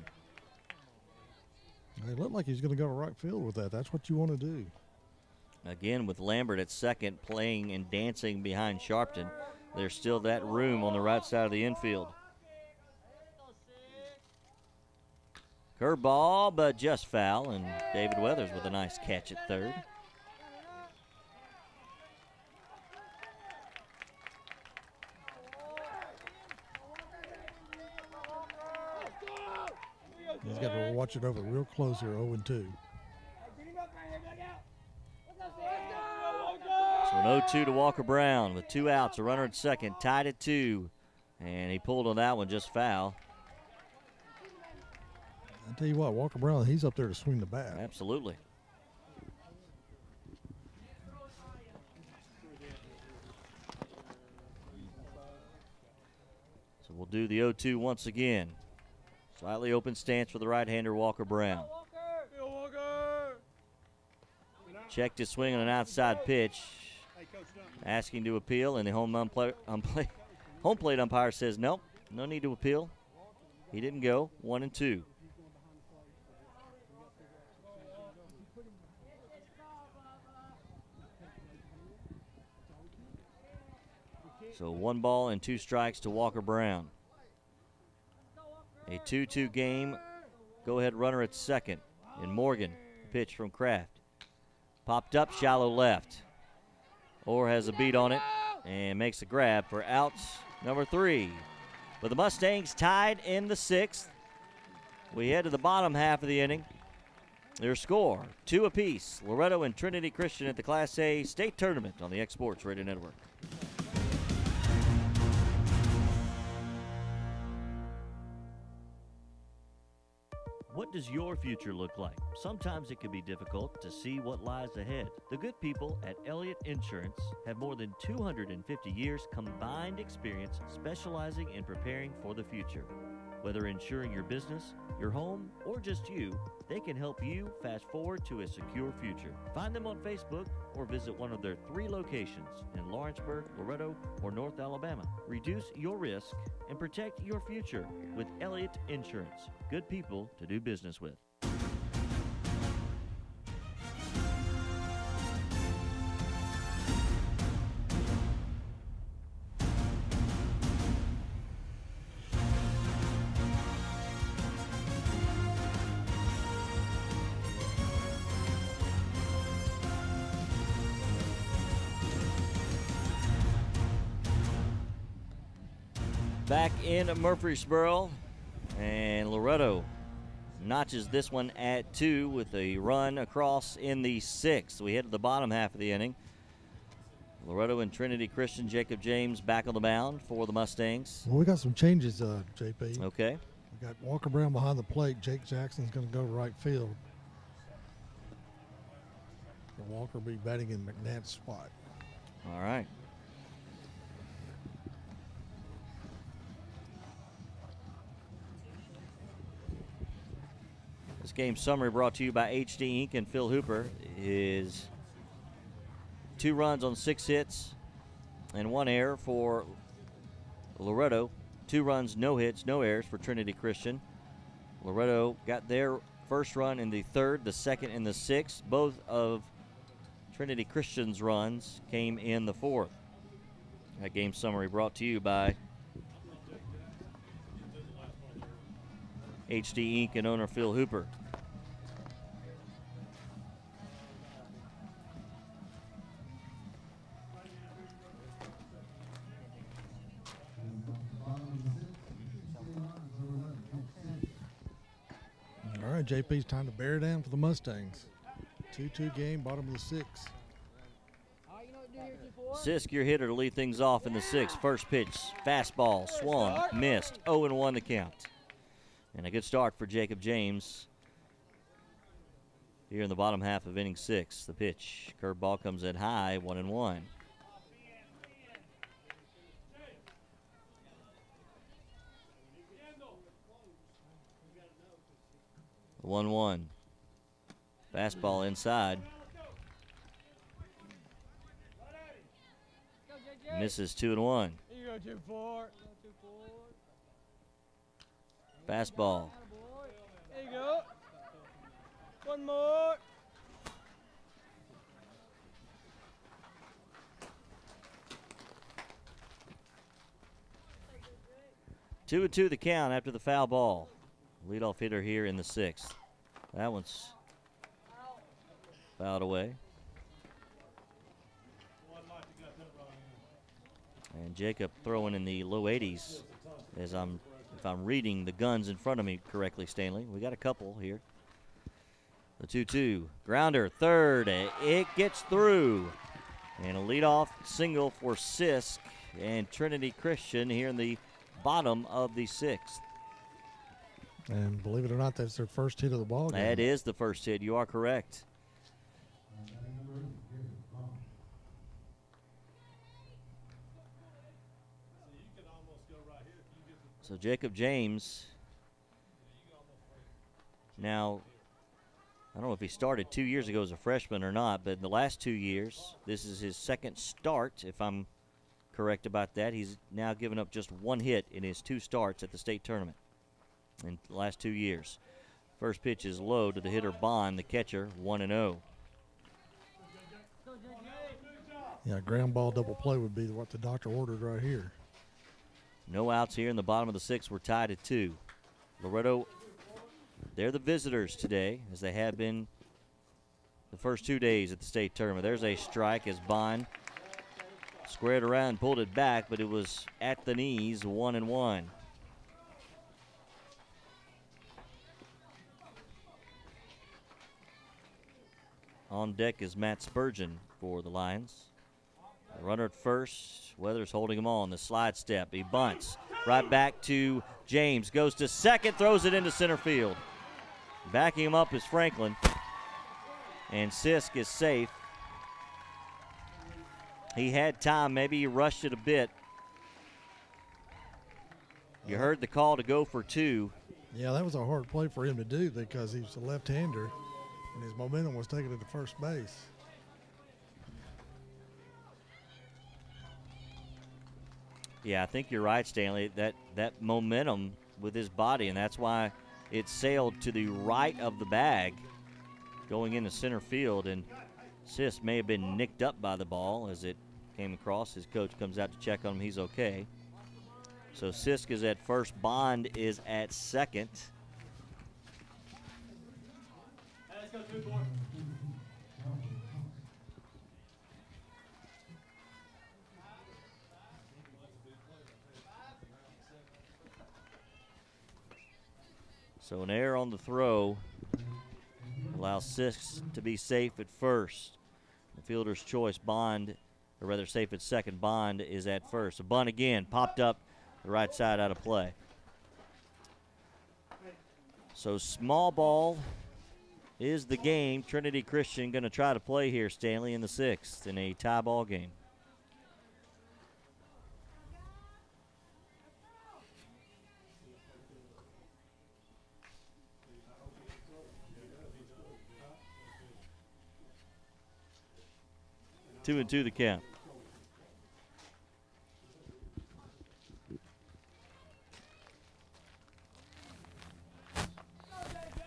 It looked like he's going to go to right field with that. That's what you want to do. Again, with Lambert at second, playing and dancing behind Sharpton, there's still that room on the right side of the infield. Curveball, but just foul, and David Weathers with a nice catch at third. He's got to watch it over real close here, 0-2. So an 0-2 to Walker Brown with 2 outs, a runner at second, tied at 2. And he pulled on that one, just foul. I tell you what, Walker Brown, he's up there to swing the bat. Absolutely. So we'll do the 0-2 once again. Slightly open stance for the right-hander, Walker Brown. Checked his swing on an outside pitch. Asking to appeal, and the home plate umpire says nope, no need to appeal. He didn't go. 1-2. So 1 ball and 2 strikes to Walker Brown. A 2-2 game. Go ahead runner at second. And Morgan, pitch from Kraft. Popped up, shallow left. Orr has a beat on it and makes a grab for outs number 3. But the Mustangs tied in the 6th. We head to the bottom half of the inning. Their score, 2 apiece. Loretto and Trinity Christian at the Class A state tournament on the X Sports Radio Network. What does your future look like? Sometimes it can be difficult to see what lies ahead. The good people at Elliott Insurance have more than 250 years combined experience specializing in preparing for the future. Whether insuring your business, your home, or just you, they can help you fast forward to a secure future. Find them on Facebook or visit one of their 3 locations in Lawrenceburg, Loretto, or North Alabama. Reduce your risk and protect your future with Elliott Insurance. Good people to do business with. Back in Murfreesboro, and Loretto notches this one at 2 with a run across in the 6th. We head to the bottom half of the inning. Loretto and Trinity Christian, Jacob James back on the mound for the Mustangs. Well, we got some changes, JP. Okay. We got Walker Brown behind the plate. Jake Jackson's going to go to right field. And Walker will be batting in McNatt's spot. All right. This game summary brought to you by HD Inc. and Phil Hooper is 2 runs on 6 hits and 1 error for Loretto. 2 runs, no hits, no errors for Trinity Christian. Loretto got their first run in the 3rd, the 2nd, and the 6th. Both of Trinity Christian's runs came in the 4th. That game summary brought to you by HD Inc. and owner Phil Hooper. right, JP's time to bear down for the Mustangs. 2-2 game, bottom of the 6th. Sisk, your hitter, to lead things off in the 6th. First pitch, fastball, swung, missed. 0-1 the count. And a good start for Jacob James here in the bottom half of inning 6. The pitch, curveball comes in high, 1-1. 1-1. Fastball inside. Misses 2-1. Fastball. There you go. One more. Two and 2 the count after the foul ball. Leadoff hitter here in the 6th. That one's fouled away. And Jacob throwing in the low 80s as if I'm reading the guns in front of me correctly, Stanley. We got a couple here. The 2-2. Grounder, third. It gets through. And a leadoff single for Sisk and Trinity Christian here in the bottom of the 6th. And believe it or not, that's their first hit of the ball game. That is the first hit. You are correct. So Jacob James, now, I don't know if he started 2 years ago as a freshman or not, but in the last 2 years, this is his second start, if I'm correct about that. He's now given up just one hit in his 2 starts at the state tournament in the last 2 years. First pitch is low to the hitter Bond, the catcher, 1-0. Yeah, ground ball double play would be what the doctor ordered right here. No outs here in the bottom of the 6th. We're tied at 2. Loretto, they're the visitors today, as they have been the first 2 days at the state tournament. There's a strike as Bond squared around, pulled it back, but it was at the knees, 1-1. On deck is Matt Spurgeon for the Lions. The runner at first, Weathers holding him on the slide step. He bunts right back to James, goes to second, throws it into center field. Backing him up is Franklin, and Sisk is safe. He had time, maybe he rushed it a bit. You heard the call to go for 2. Yeah, that was a hard play for him to do because he's a left-hander, and his momentum was taken to first base. Yeah, I think you're right, Stanley. That momentum with his body, and that's why it sailed to the right of the bag going into center field, and Sisk may have been nicked up by the ball as it came across. His coach comes out to check on him. He's okay. So Sisk is at first. Bond is at second. Let's go 2-4. So an error on the throw allows Sisk to be safe at first. The fielder's choice, Bond, or rather safe at second. Bond is at first. A bunt again, popped up the right side out of play. So small ball is the game. Trinity Christian going to try to play here, Stanley, in the 6th in a tie ball game. Two and 2 the count.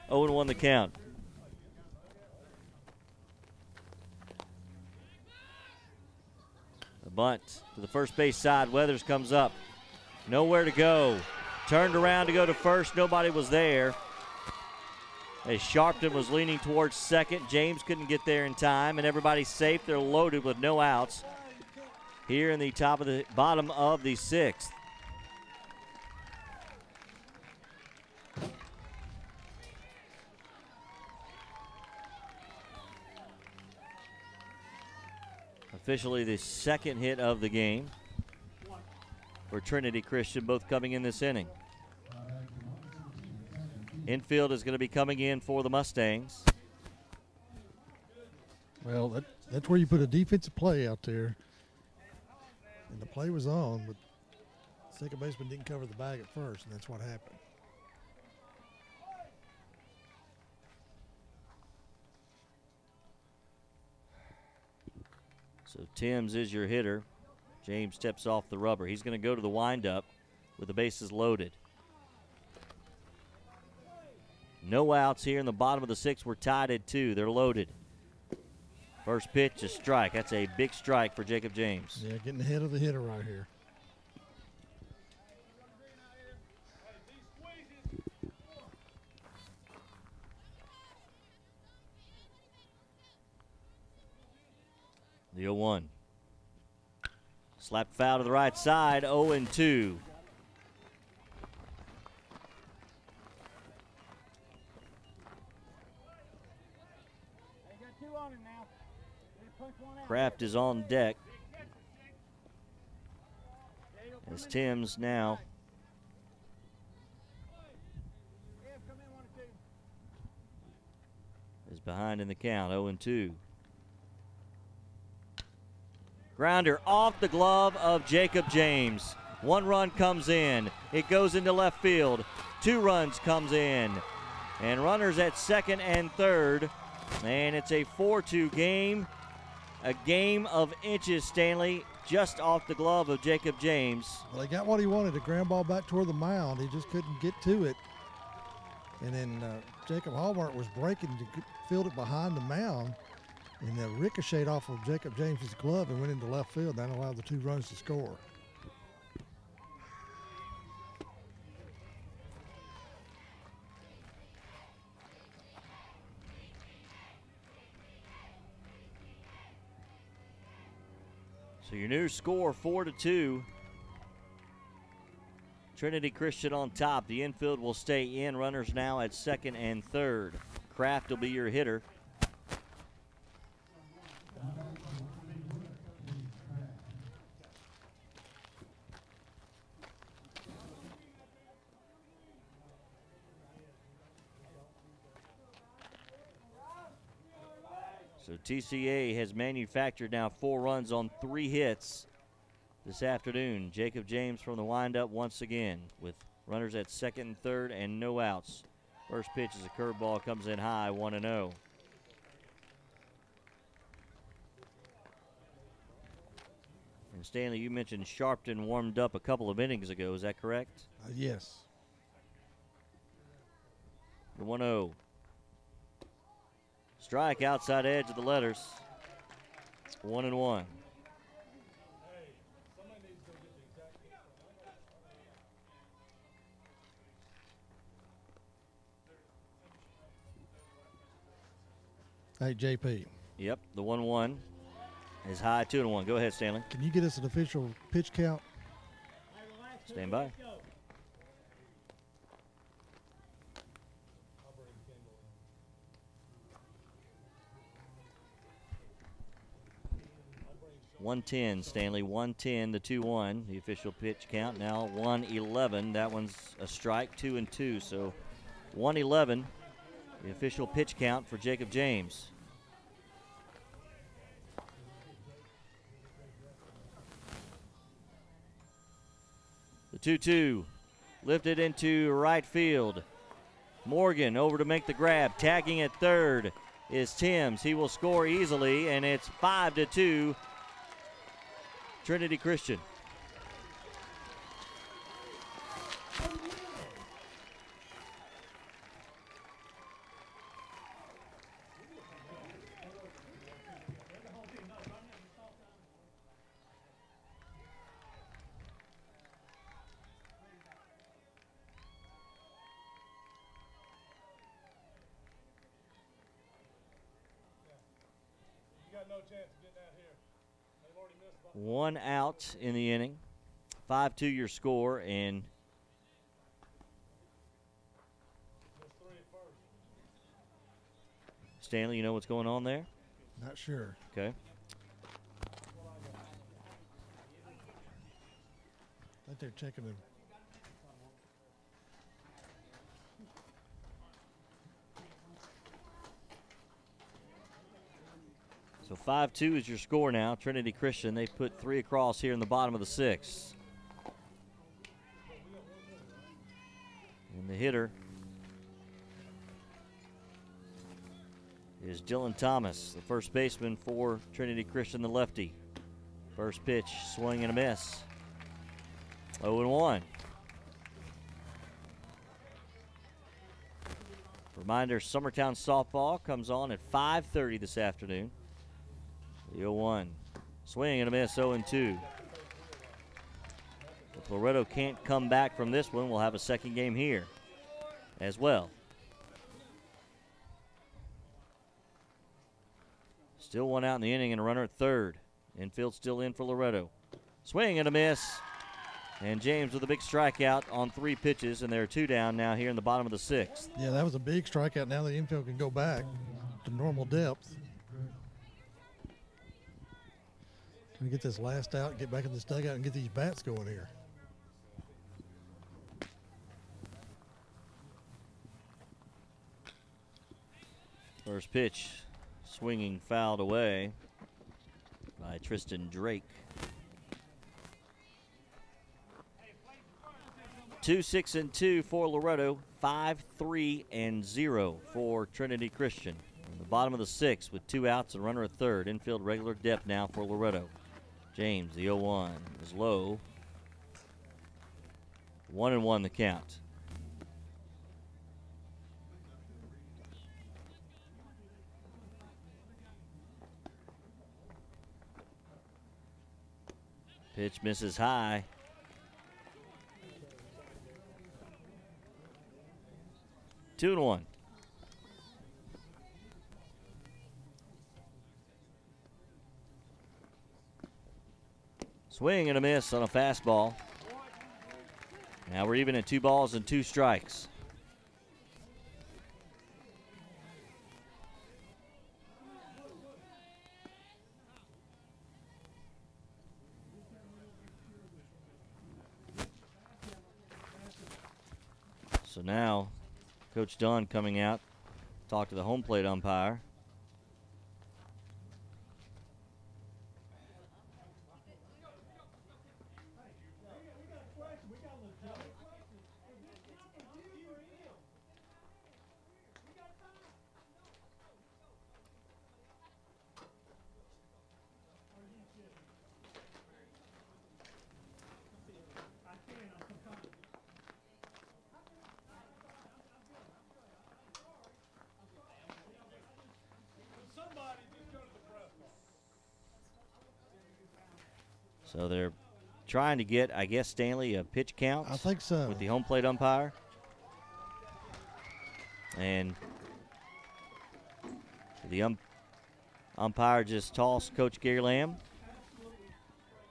Oh and 1 the count. The bunt to the first base side. Weathers comes up. Nowhere to go. Turned around to go to first. Nobody was there. As Sharpton was leaning towards second. James couldn't get there in time, and everybody's safe. They're loaded with no outs here in the bottom of the 6th. Officially the second hit of the game for Trinity Christian, both coming in this inning. Infield is going to be coming in for the Mustangs. Well, that's where you put a defensive play out there. And the play was on, but second baseman didn't cover the bag at first, and that's what happened. So Timms is your hitter. James steps off the rubber. He's going to go to the windup with the bases loaded. No outs here in the bottom of the sixth. We're tied at 2. They're loaded. First pitch, a strike. That's a big strike for Jacob James. Yeah, getting ahead of the hitter right here. The 0-1. Slapped foul to the right side, 0-2. Kraft is on deck. As Timms now is behind in the count, 0-2. Grounder off the glove of Jacob James. 1 run comes in. It goes into left field. 2 runs comes in. And runners at second and third. And it's a 4-2 game. A game of inches, Stanley, just off the glove of Jacob James. Well, he got what he wanted, a ground ball back toward the mound. He just couldn't get to it. And then Jacob Hallmark was breaking to field it behind the mound. And the ricocheted off of Jacob James's glove and went into left field. That allowed the 2 runs to score. So your new score, 4-2. Trinity Christian on top. The infield will stay in. Runners now at second and third. Kraft will be your hitter. So TCA has manufactured now 4 runs on 3 hits this afternoon. Jacob James from the windup once again with runners at second and third and no outs. First pitch is a curveball, comes in high, 1-0. And Stanley, you mentioned Sharpton warmed up a couple of innings ago. Is that correct? Yes. The 1-0. Strike outside edge of the letters. 1-1. Hey, JP. Yep, the 1-1 is high, 2-1. Go ahead, Stanley. Can you get us an official pitch count? Stand by. .110, Stanley, 110, the 2-1, the official pitch count. Now 111, that one's a strike, 2-2. So 111, the official pitch count for Jacob James. The 2-2, lifted into right field. Morgan over to make the grab, tagging at third is Timms. He will score easily, and it's 5-2. Trinity Christian. You got no chance of getting out here. They've already missed by 1 out in the inning. 5-2 your score, and missed 3 at first. Stanley, you know what's going on there? Not sure. Okay. there checking him. So 5-2 is your score now. Trinity Christian, they put 3 across here in the bottom of the 6th. And the hitter is Dylan Thomas, the first baseman for Trinity Christian, the lefty. First pitch, swing and a miss. 0-1. Reminder, Summertown softball comes on at 5:30 this afternoon. The 0-1. Swing and a miss, 0-2. If Loretto can't come back from this one, we'll have a second game here as well. Still one out in the inning and a runner at third. Infield still in for Loretto. Swing and a miss. And James with a big strikeout on 3 pitches, and there are 2 down now here in the bottom of the 6th. Yeah, that was a big strikeout. Now the infield can go back to normal depth. Trying to get this last out, get back in this dugout, and get these bats going here. First pitch, swinging, fouled away by Tristan Drake. 2-6-2 for Loretto, 5-3-0 for Trinity Christian. In the bottom of the 6th with 2 outs and runner at third. Infield regular depth now for Loretto. James, the 0-1 is low. 1-1 the count. Pitch misses high. Two and 1. Swing and a miss on a fastball. Now we're even at 2 balls and 2 strikes. So now Coach Dunn coming out, talk to the home plate umpire. So they're trying to get, I guess, Stanley, a pitch count. I think so. With the home plate umpire. And the umpire just tossed Coach Gary Lamb?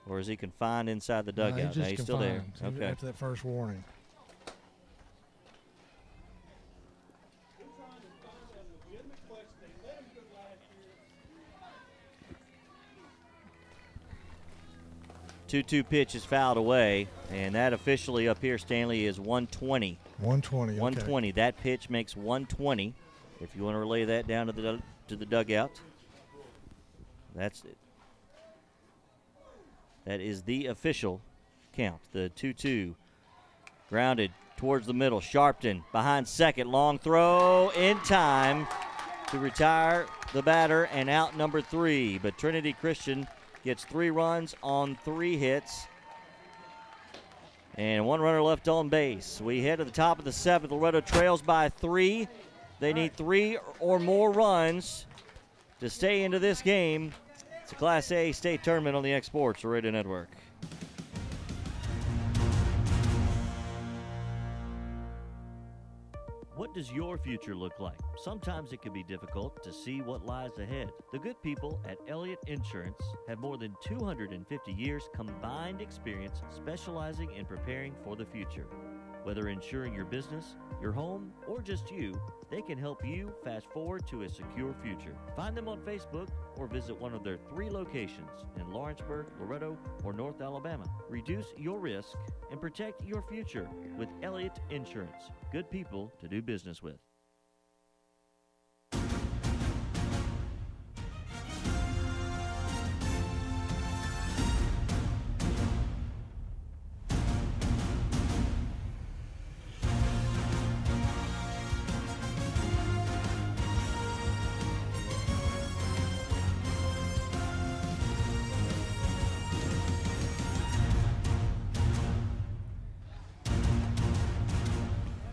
Or is he confined inside the dugout? No, he's still there. Okay. After that first warning. Two pitch is fouled away, and that officially up here, Stanley, is 120. 120. 120. Okay. That pitch makes 120. If you want to relay that down to the dugout, that's it. That is the official count. The 2-2 grounded towards the middle. Sharpton behind second. Long throw in time to retire the batter and out number 3. But Trinity Christian gets 3 runs on 3 hits. And 1 runner left on base. We head to the top of the 7th. Loretto trails by 3. They need 3 or more runs to stay into this game. It's a Class A state tournament on the X Sports Radio Network. What does your future look like? Sometimes it can be difficult to see what lies ahead. The good people at Elliott Insurance have more than 250 years combined experience specializing in preparing for the future. Whether insuring your business, your home, or just you, they can help you fast forward to a secure future. Find them on Facebook or visit one of their 3 locations in Lawrenceburg, Loretto, or North Alabama. Reduce your risk and protect your future with Elliott Insurance. Good people to do business with.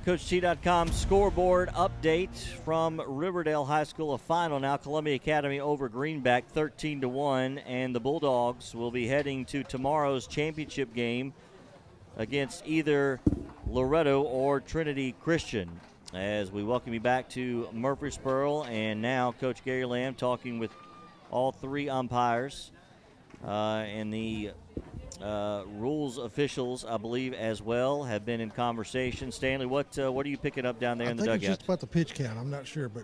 CoachT.com scoreboard update from Riverdale High School. A final now. Columbia Academy over Greenback 13-1, and the Bulldogs will be heading to tomorrow's championship game against either Loretto or Trinity Christian. As we welcome you back to Murfreesboro, and now Coach Gary Lamb talking with all 3 umpires and the rules officials, I believe, as well, have been in conversation. Stanley, what are you picking up down there in the dugout? I think it's just about the pitch count. I'm not sure, but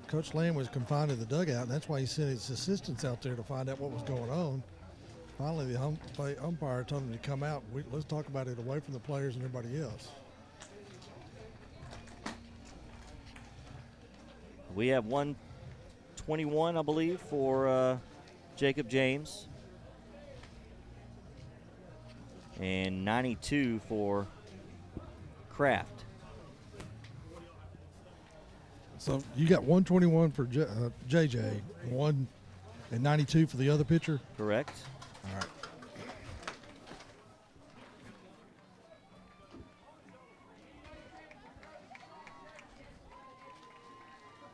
Coach Lamb was confined to the dugout, and that's why he sent his assistants out there to find out what was going on. Finally, the umpire told him to come out. Let's talk about it away from the players and everybody else. We have 121, I believe, for Jacob James. And 92 for Kraft. So you got 121 for JJ, 1 and 92 for the other pitcher? Correct. All right.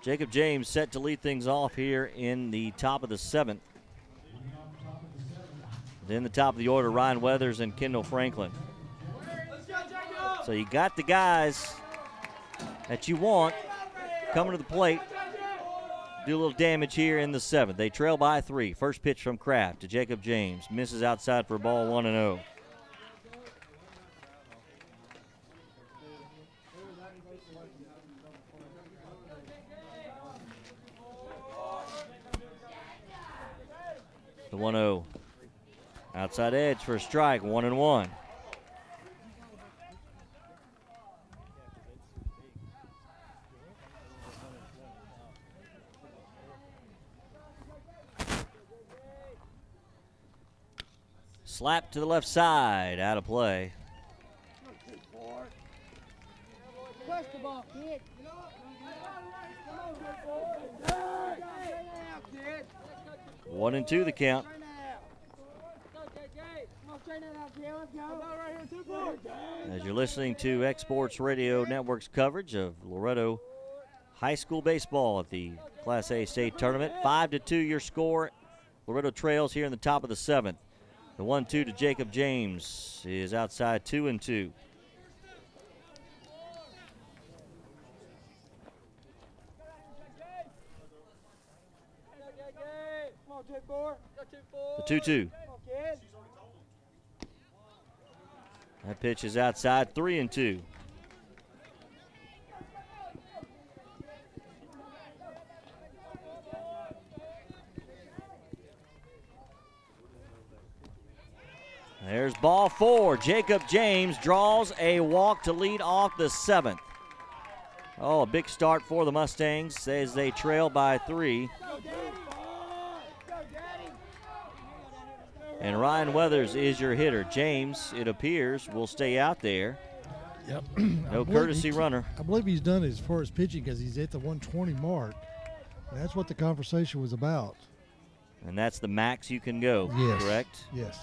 Jacob James set to lead things off here in the top of the 7th. Then the top of the order, Ryan Weathers and Kendall Franklin. So you got the guys that you want coming to the plate. Do a little damage here in the 7th. They trail by 3. First pitch from Kraft to Jacob James. Misses outside for ball 1-0. The 1-0. Outside edge for a strike, 1-1. Slap to the left side, out of play. Push the ball, kid. 1-2 the count. As you're listening to Exports Radio Network's coverage of Loretto High School baseball at the Class A state tournament, 5-2 your score. Loretto trails here in the top of the 7th. The 1-2 to Jacob James is outside, 2-2. The 2-2. That pitch is outside, 3-2. There's ball 4. Jacob James draws a walk to lead off the 7th. Oh, a big start for the Mustangs as they trail by 3. And Ryan Weathers is your hitter. James, it appears, will stay out there. Yep. No courtesy runner. I believe he's done as far as pitching because he's at the 120 mark. And that's what the conversation was about. And that's the max you can go, yes. Correct? Yes.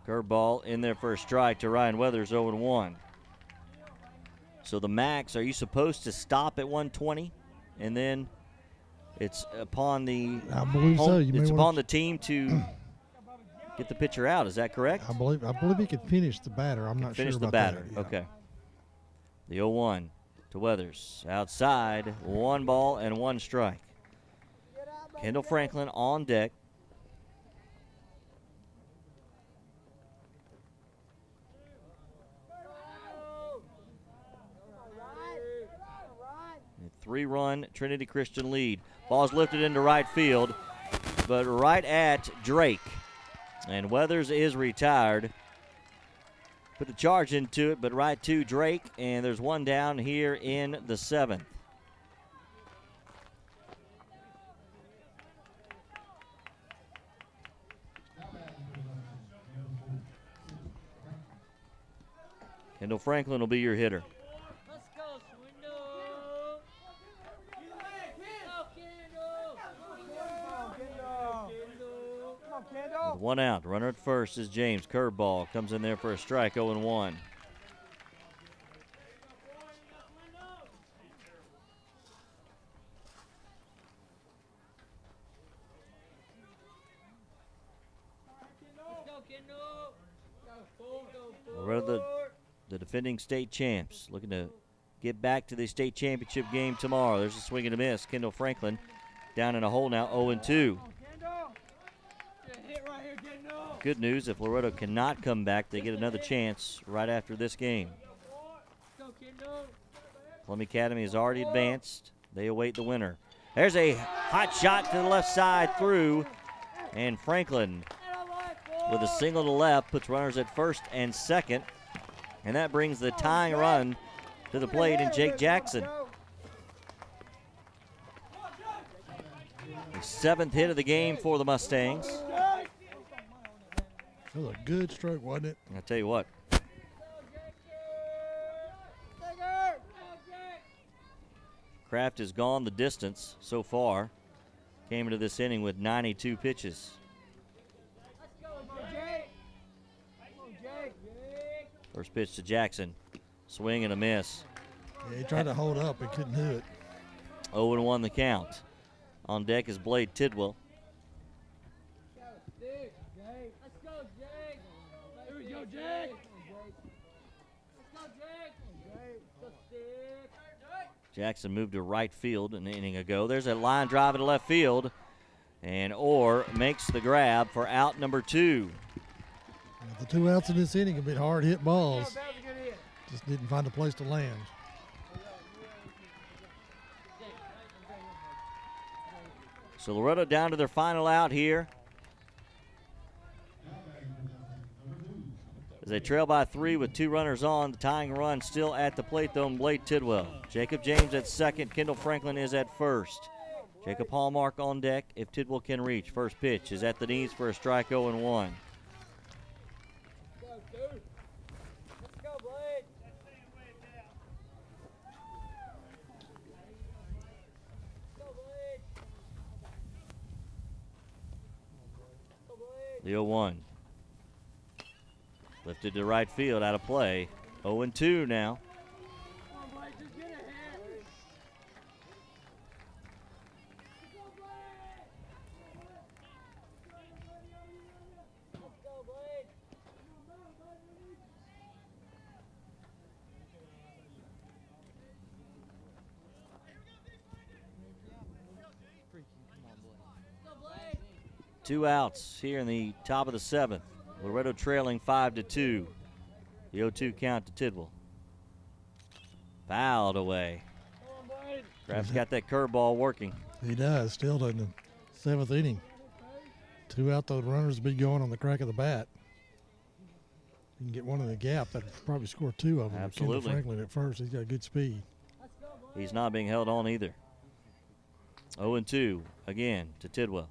Curveball in there for a strike to Ryan Weathers, 0-1. So the max, are you supposed to stop at 120? And then it's upon the I believe so. It's upon the team to get the pitcher out. Is that correct? I believe he could finish the batter. I'm not sure about finish the batter. that. Yeah. Okay. The 0-1 to Weathers. Outside, 1 ball and 1 strike. Kendall Franklin on deck. A 3-run Trinity Christian lead. Ball's lifted into right field, but right at Drake. And Weathers is retired. Put the charge into it, but right to Drake, and there's one down here in the 7th. Kendall Franklin will be your hitter. Let's go, Swindle. Come on, Kendall. With one out, runner at first is James. Curveball comes in there for a strike, 0-1. Loretto, the defending state champs, looking to get back to the state championship game tomorrow. There's a swing and a miss. Kendall Franklin down in a hole now, 0-2. Good news, if Loretto cannot come back, they get another chance right after this game. Columbia Academy has already advanced. They await the winner. There's a hot shot to the left side through, and Franklin with a single to left puts runners at first and second, and that brings the tying run to the plate in Jake Jackson. The 7th hit of the game for the Mustangs. That was a good stroke, wasn't it? I'll tell you what. Kraft has gone the distance so far. Came into this inning with 92 pitches. First pitch to Jackson. Swing and a miss. Yeah, he tried to hold up and couldn't do it. 0-1 the count. On deck is Blade Tidwell. Jackson moved to right field an inning ago. There's a line drive into left field, and Orr makes the grab for out number 2. The 2 outs in this inning have been hard hit balls. Just didn't find a place to land. So Loretto down to their final out here. As they trail by 3 with 2 runners on, the tying run still at the plate though, Blade Tidwell. Jacob James at second, Kendall Franklin is at first. Jacob Hallmark on deck if Tidwell can reach. First pitch is at the knees for a strike, 0-1. The 0-1. Lifted to right field, out of play. 0-2 now. Two outs here in the top of the 7th. Loretto trailing 5-2. The 0-2 count to Tidwell. Fouled away. Kraft's got that curveball working. He does, still in the 7th inning. 2 out, those runners be going on the crack of the bat. You can get one in the gap, that'd probably score 2 of them. Absolutely. Kendall Franklin at first, he's got good speed. He's not being held on either. 0-2 again to Tidwell.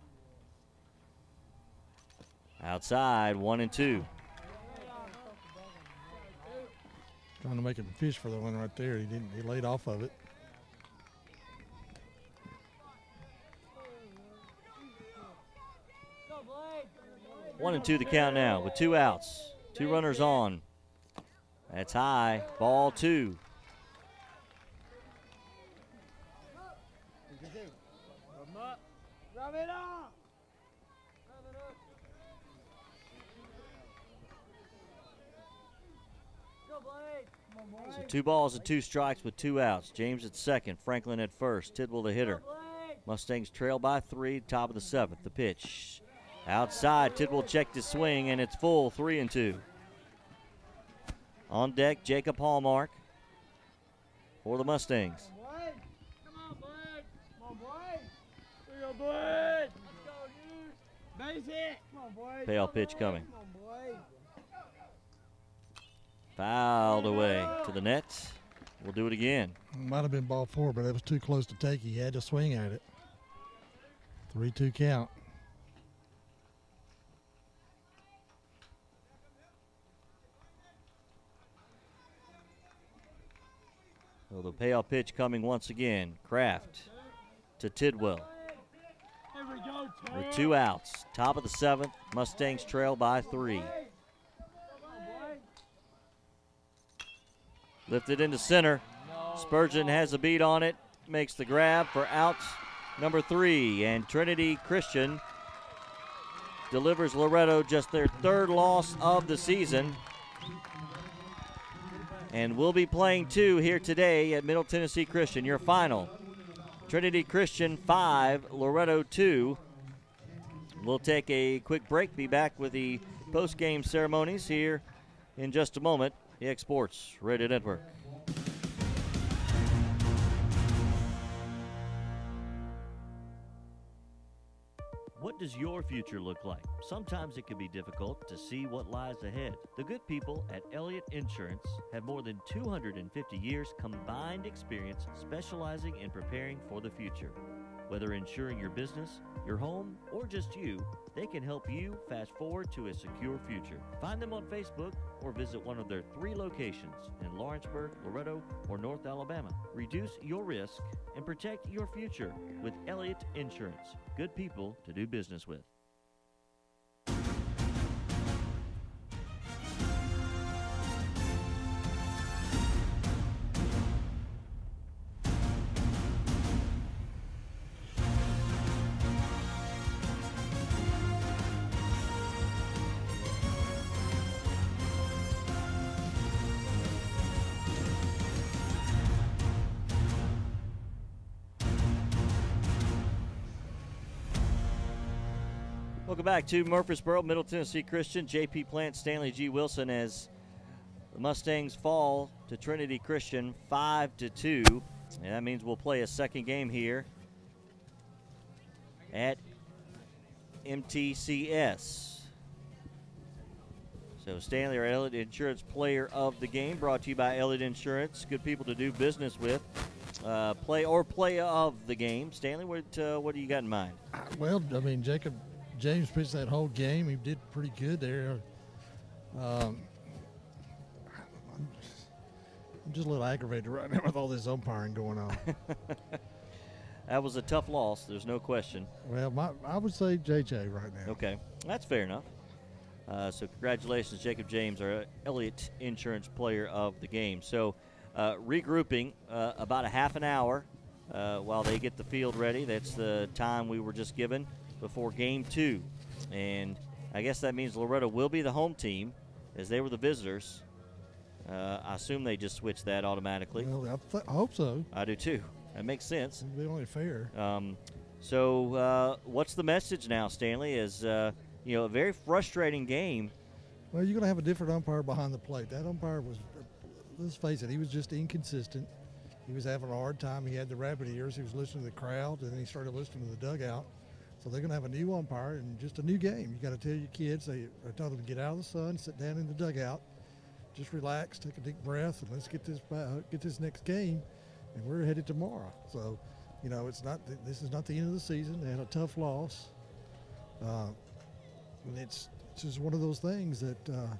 Outside, 1-2. Trying to make him fish for the one right there. He didn't. He laid off of it. One and 2 the count now with 2 outs. 2 runners on. That's high. Ball 2. Rub it up. So 2 balls and 2 strikes with 2 outs. James at second, Franklin at first. Tidwell the hitter. Mustangs trail by 3, top of the 7th. The pitch outside. Tidwell checked his swing, and it's full, 3-2. On deck, Jacob Hallmark for the Mustangs. Come on, Blake. Come on, Blake. Here you go, Blake. Let's go, dude. Base it. Come on, Blake. Payoff pitch coming. Come on, Blake. Fouled away to the net. We'll do it again. Might have been ball 4, but it was too close to take. He had to swing at it. 3-2 count. So the payoff pitch coming once again. Kraft to Tidwell. Here we go, With 2 outs. Top of the 7th. Mustangs trail by 3. Lifted into center. Spurgeon has a beat on it. Makes the grab for out number 3. And Trinity Christian delivers Loretto just their 3rd loss of the season. And we'll be playing 2 here today at Middle Tennessee Christian. Your final, Trinity Christian 5, Loretto 2. We'll take a quick break, be back with the post-game ceremonies here in just a moment. EX Sports Radio Network. What does your future look like? Sometimes it can be difficult to see what lies ahead. The good people at Elliott Insurance have more than 250 years combined experience specializing in preparing for the future. Whether insuring your business, your home, or just you, they can help you fast forward to a secure future. Find them on Facebook or visit one of their 3 locations in Lawrenceburg, Loretto, or North Alabama. Reduce your risk and protect your future with Elliott Insurance. Good people to do business with. Welcome back to Murfreesboro, Middle Tennessee Christian. J.P. Plant, Stanley G. Wilson, as the Mustangs fall to Trinity Christian 5-2. And that means we'll play a second game here at MTCS. So Stanley, our Elliott Insurance Player of the Game, brought to you by Elliott Insurance. Good people to do business with. Play of the game. Stanley, what do you got in mind? Well, I mean, James pitched that whole game. He did pretty good there. I'm just a little aggravated right now with all this umpiring going on. That was a tough loss. There's no question. Well, I would say JJ right now. Okay, that's fair enough. So congratulations, Jacob James, our Elliott Insurance Player of the Game. So regrouping about a half an hour while they get the field ready. That's the time we were just given before game 2. And I guess that means Loretto will be the home team as they were the visitors. I assume they just switched that automatically. Well, I hope so. I do too. That makes sense. It'd be only fair. So what's the message now, Stanley? Is a very frustrating game. Well, you're going to have a different umpire behind the plate. That umpire was, let's face it, he was just inconsistent. He was having a hard time. He had the rabbit ears. He was listening to the crowd, and then he started listening to the dugout. So they're going to have a new umpire and just a new game. You got to tell your kids, I tell them to get out of the sun, sit down in the dugout, just relax, take a deep breath, and let's get this next game, and we're headed tomorrow. So, this is not the end of the season. They had a tough loss. And it's just one of those things that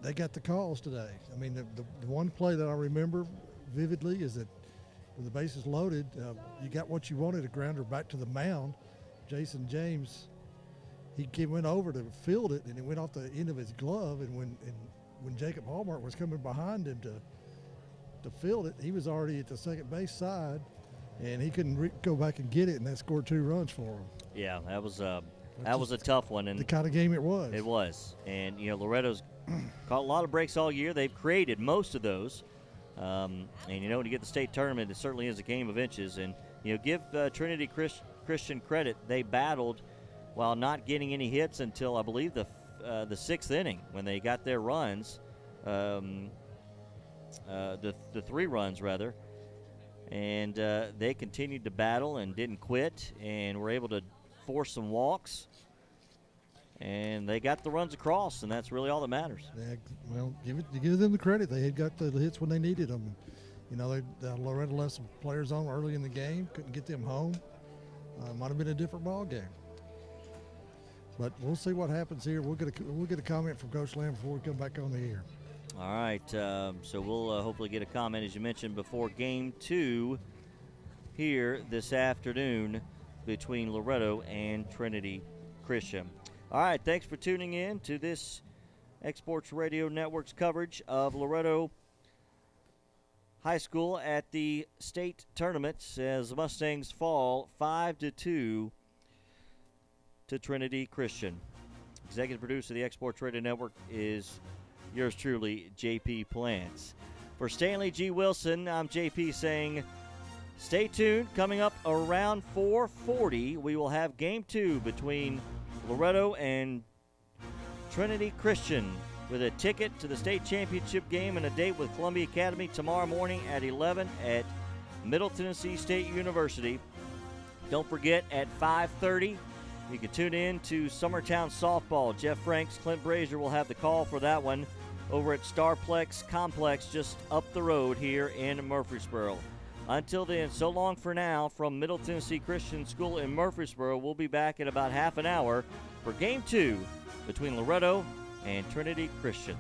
they got the calls today. I mean, the one play that I remember vividly is that when the base is loaded, you got what you wanted, a grounder back to the mound. Jason James, he went over to field it, and it went off the end of his glove. And when Jacob Hallmark was coming behind him to field it, he was already at the second base side, and he couldn't go back and get it, and that scored 2 runs for him. Yeah, that was a tough one. And the kind of game it was. It was. And, Loretto's caught a lot of breaks all year. They've created most of those. And, to get the state tournament, it certainly is a game of inches. And give Trinity Christian credit. They battled while not getting any hits until, I believe, the 6th inning when they got their runs, the 3 runs, rather. And they continued to battle and didn't quit and were able to force some walks. And they got the runs across, and that's really all that matters. Yeah, well, give them the credit. They had got the hits when they needed them. Loretto left some players on early in the game, couldn't get them home. Might have been a different ball game. But we'll see what happens here. We'll get a comment from Coach Lamb before we come back on the air. All right, so we'll hopefully get a comment, as you mentioned, before Game 2 here this afternoon between Loretto and Trinity Christian. All right, thanks for tuning in to this Exports Radio Network's coverage of Loretto High School at the state tournaments as the Mustangs fall 5-2 to Trinity Christian. Executive producer of the Exports Radio Network is yours truly, JP Plants. For Stanley G. Wilson, I'm JP saying stay tuned. Coming up around 4:40, we will have Game 2 between Loretto and Trinity Christian with a ticket to the state championship game and a date with Columbia Academy tomorrow morning at 11 at Middle Tennessee State University. Don't forget, at 5:30, you can tune in to Summertown Softball. Jeff Franks, Clint Brazier will have the call for that one over at Starplex Complex just up the road here in Murfreesboro. Until then, so long for now from Middle Tennessee Christian School in Murfreesboro. We'll be back in about half an hour for Game 2 between Loretto and Trinity Christian.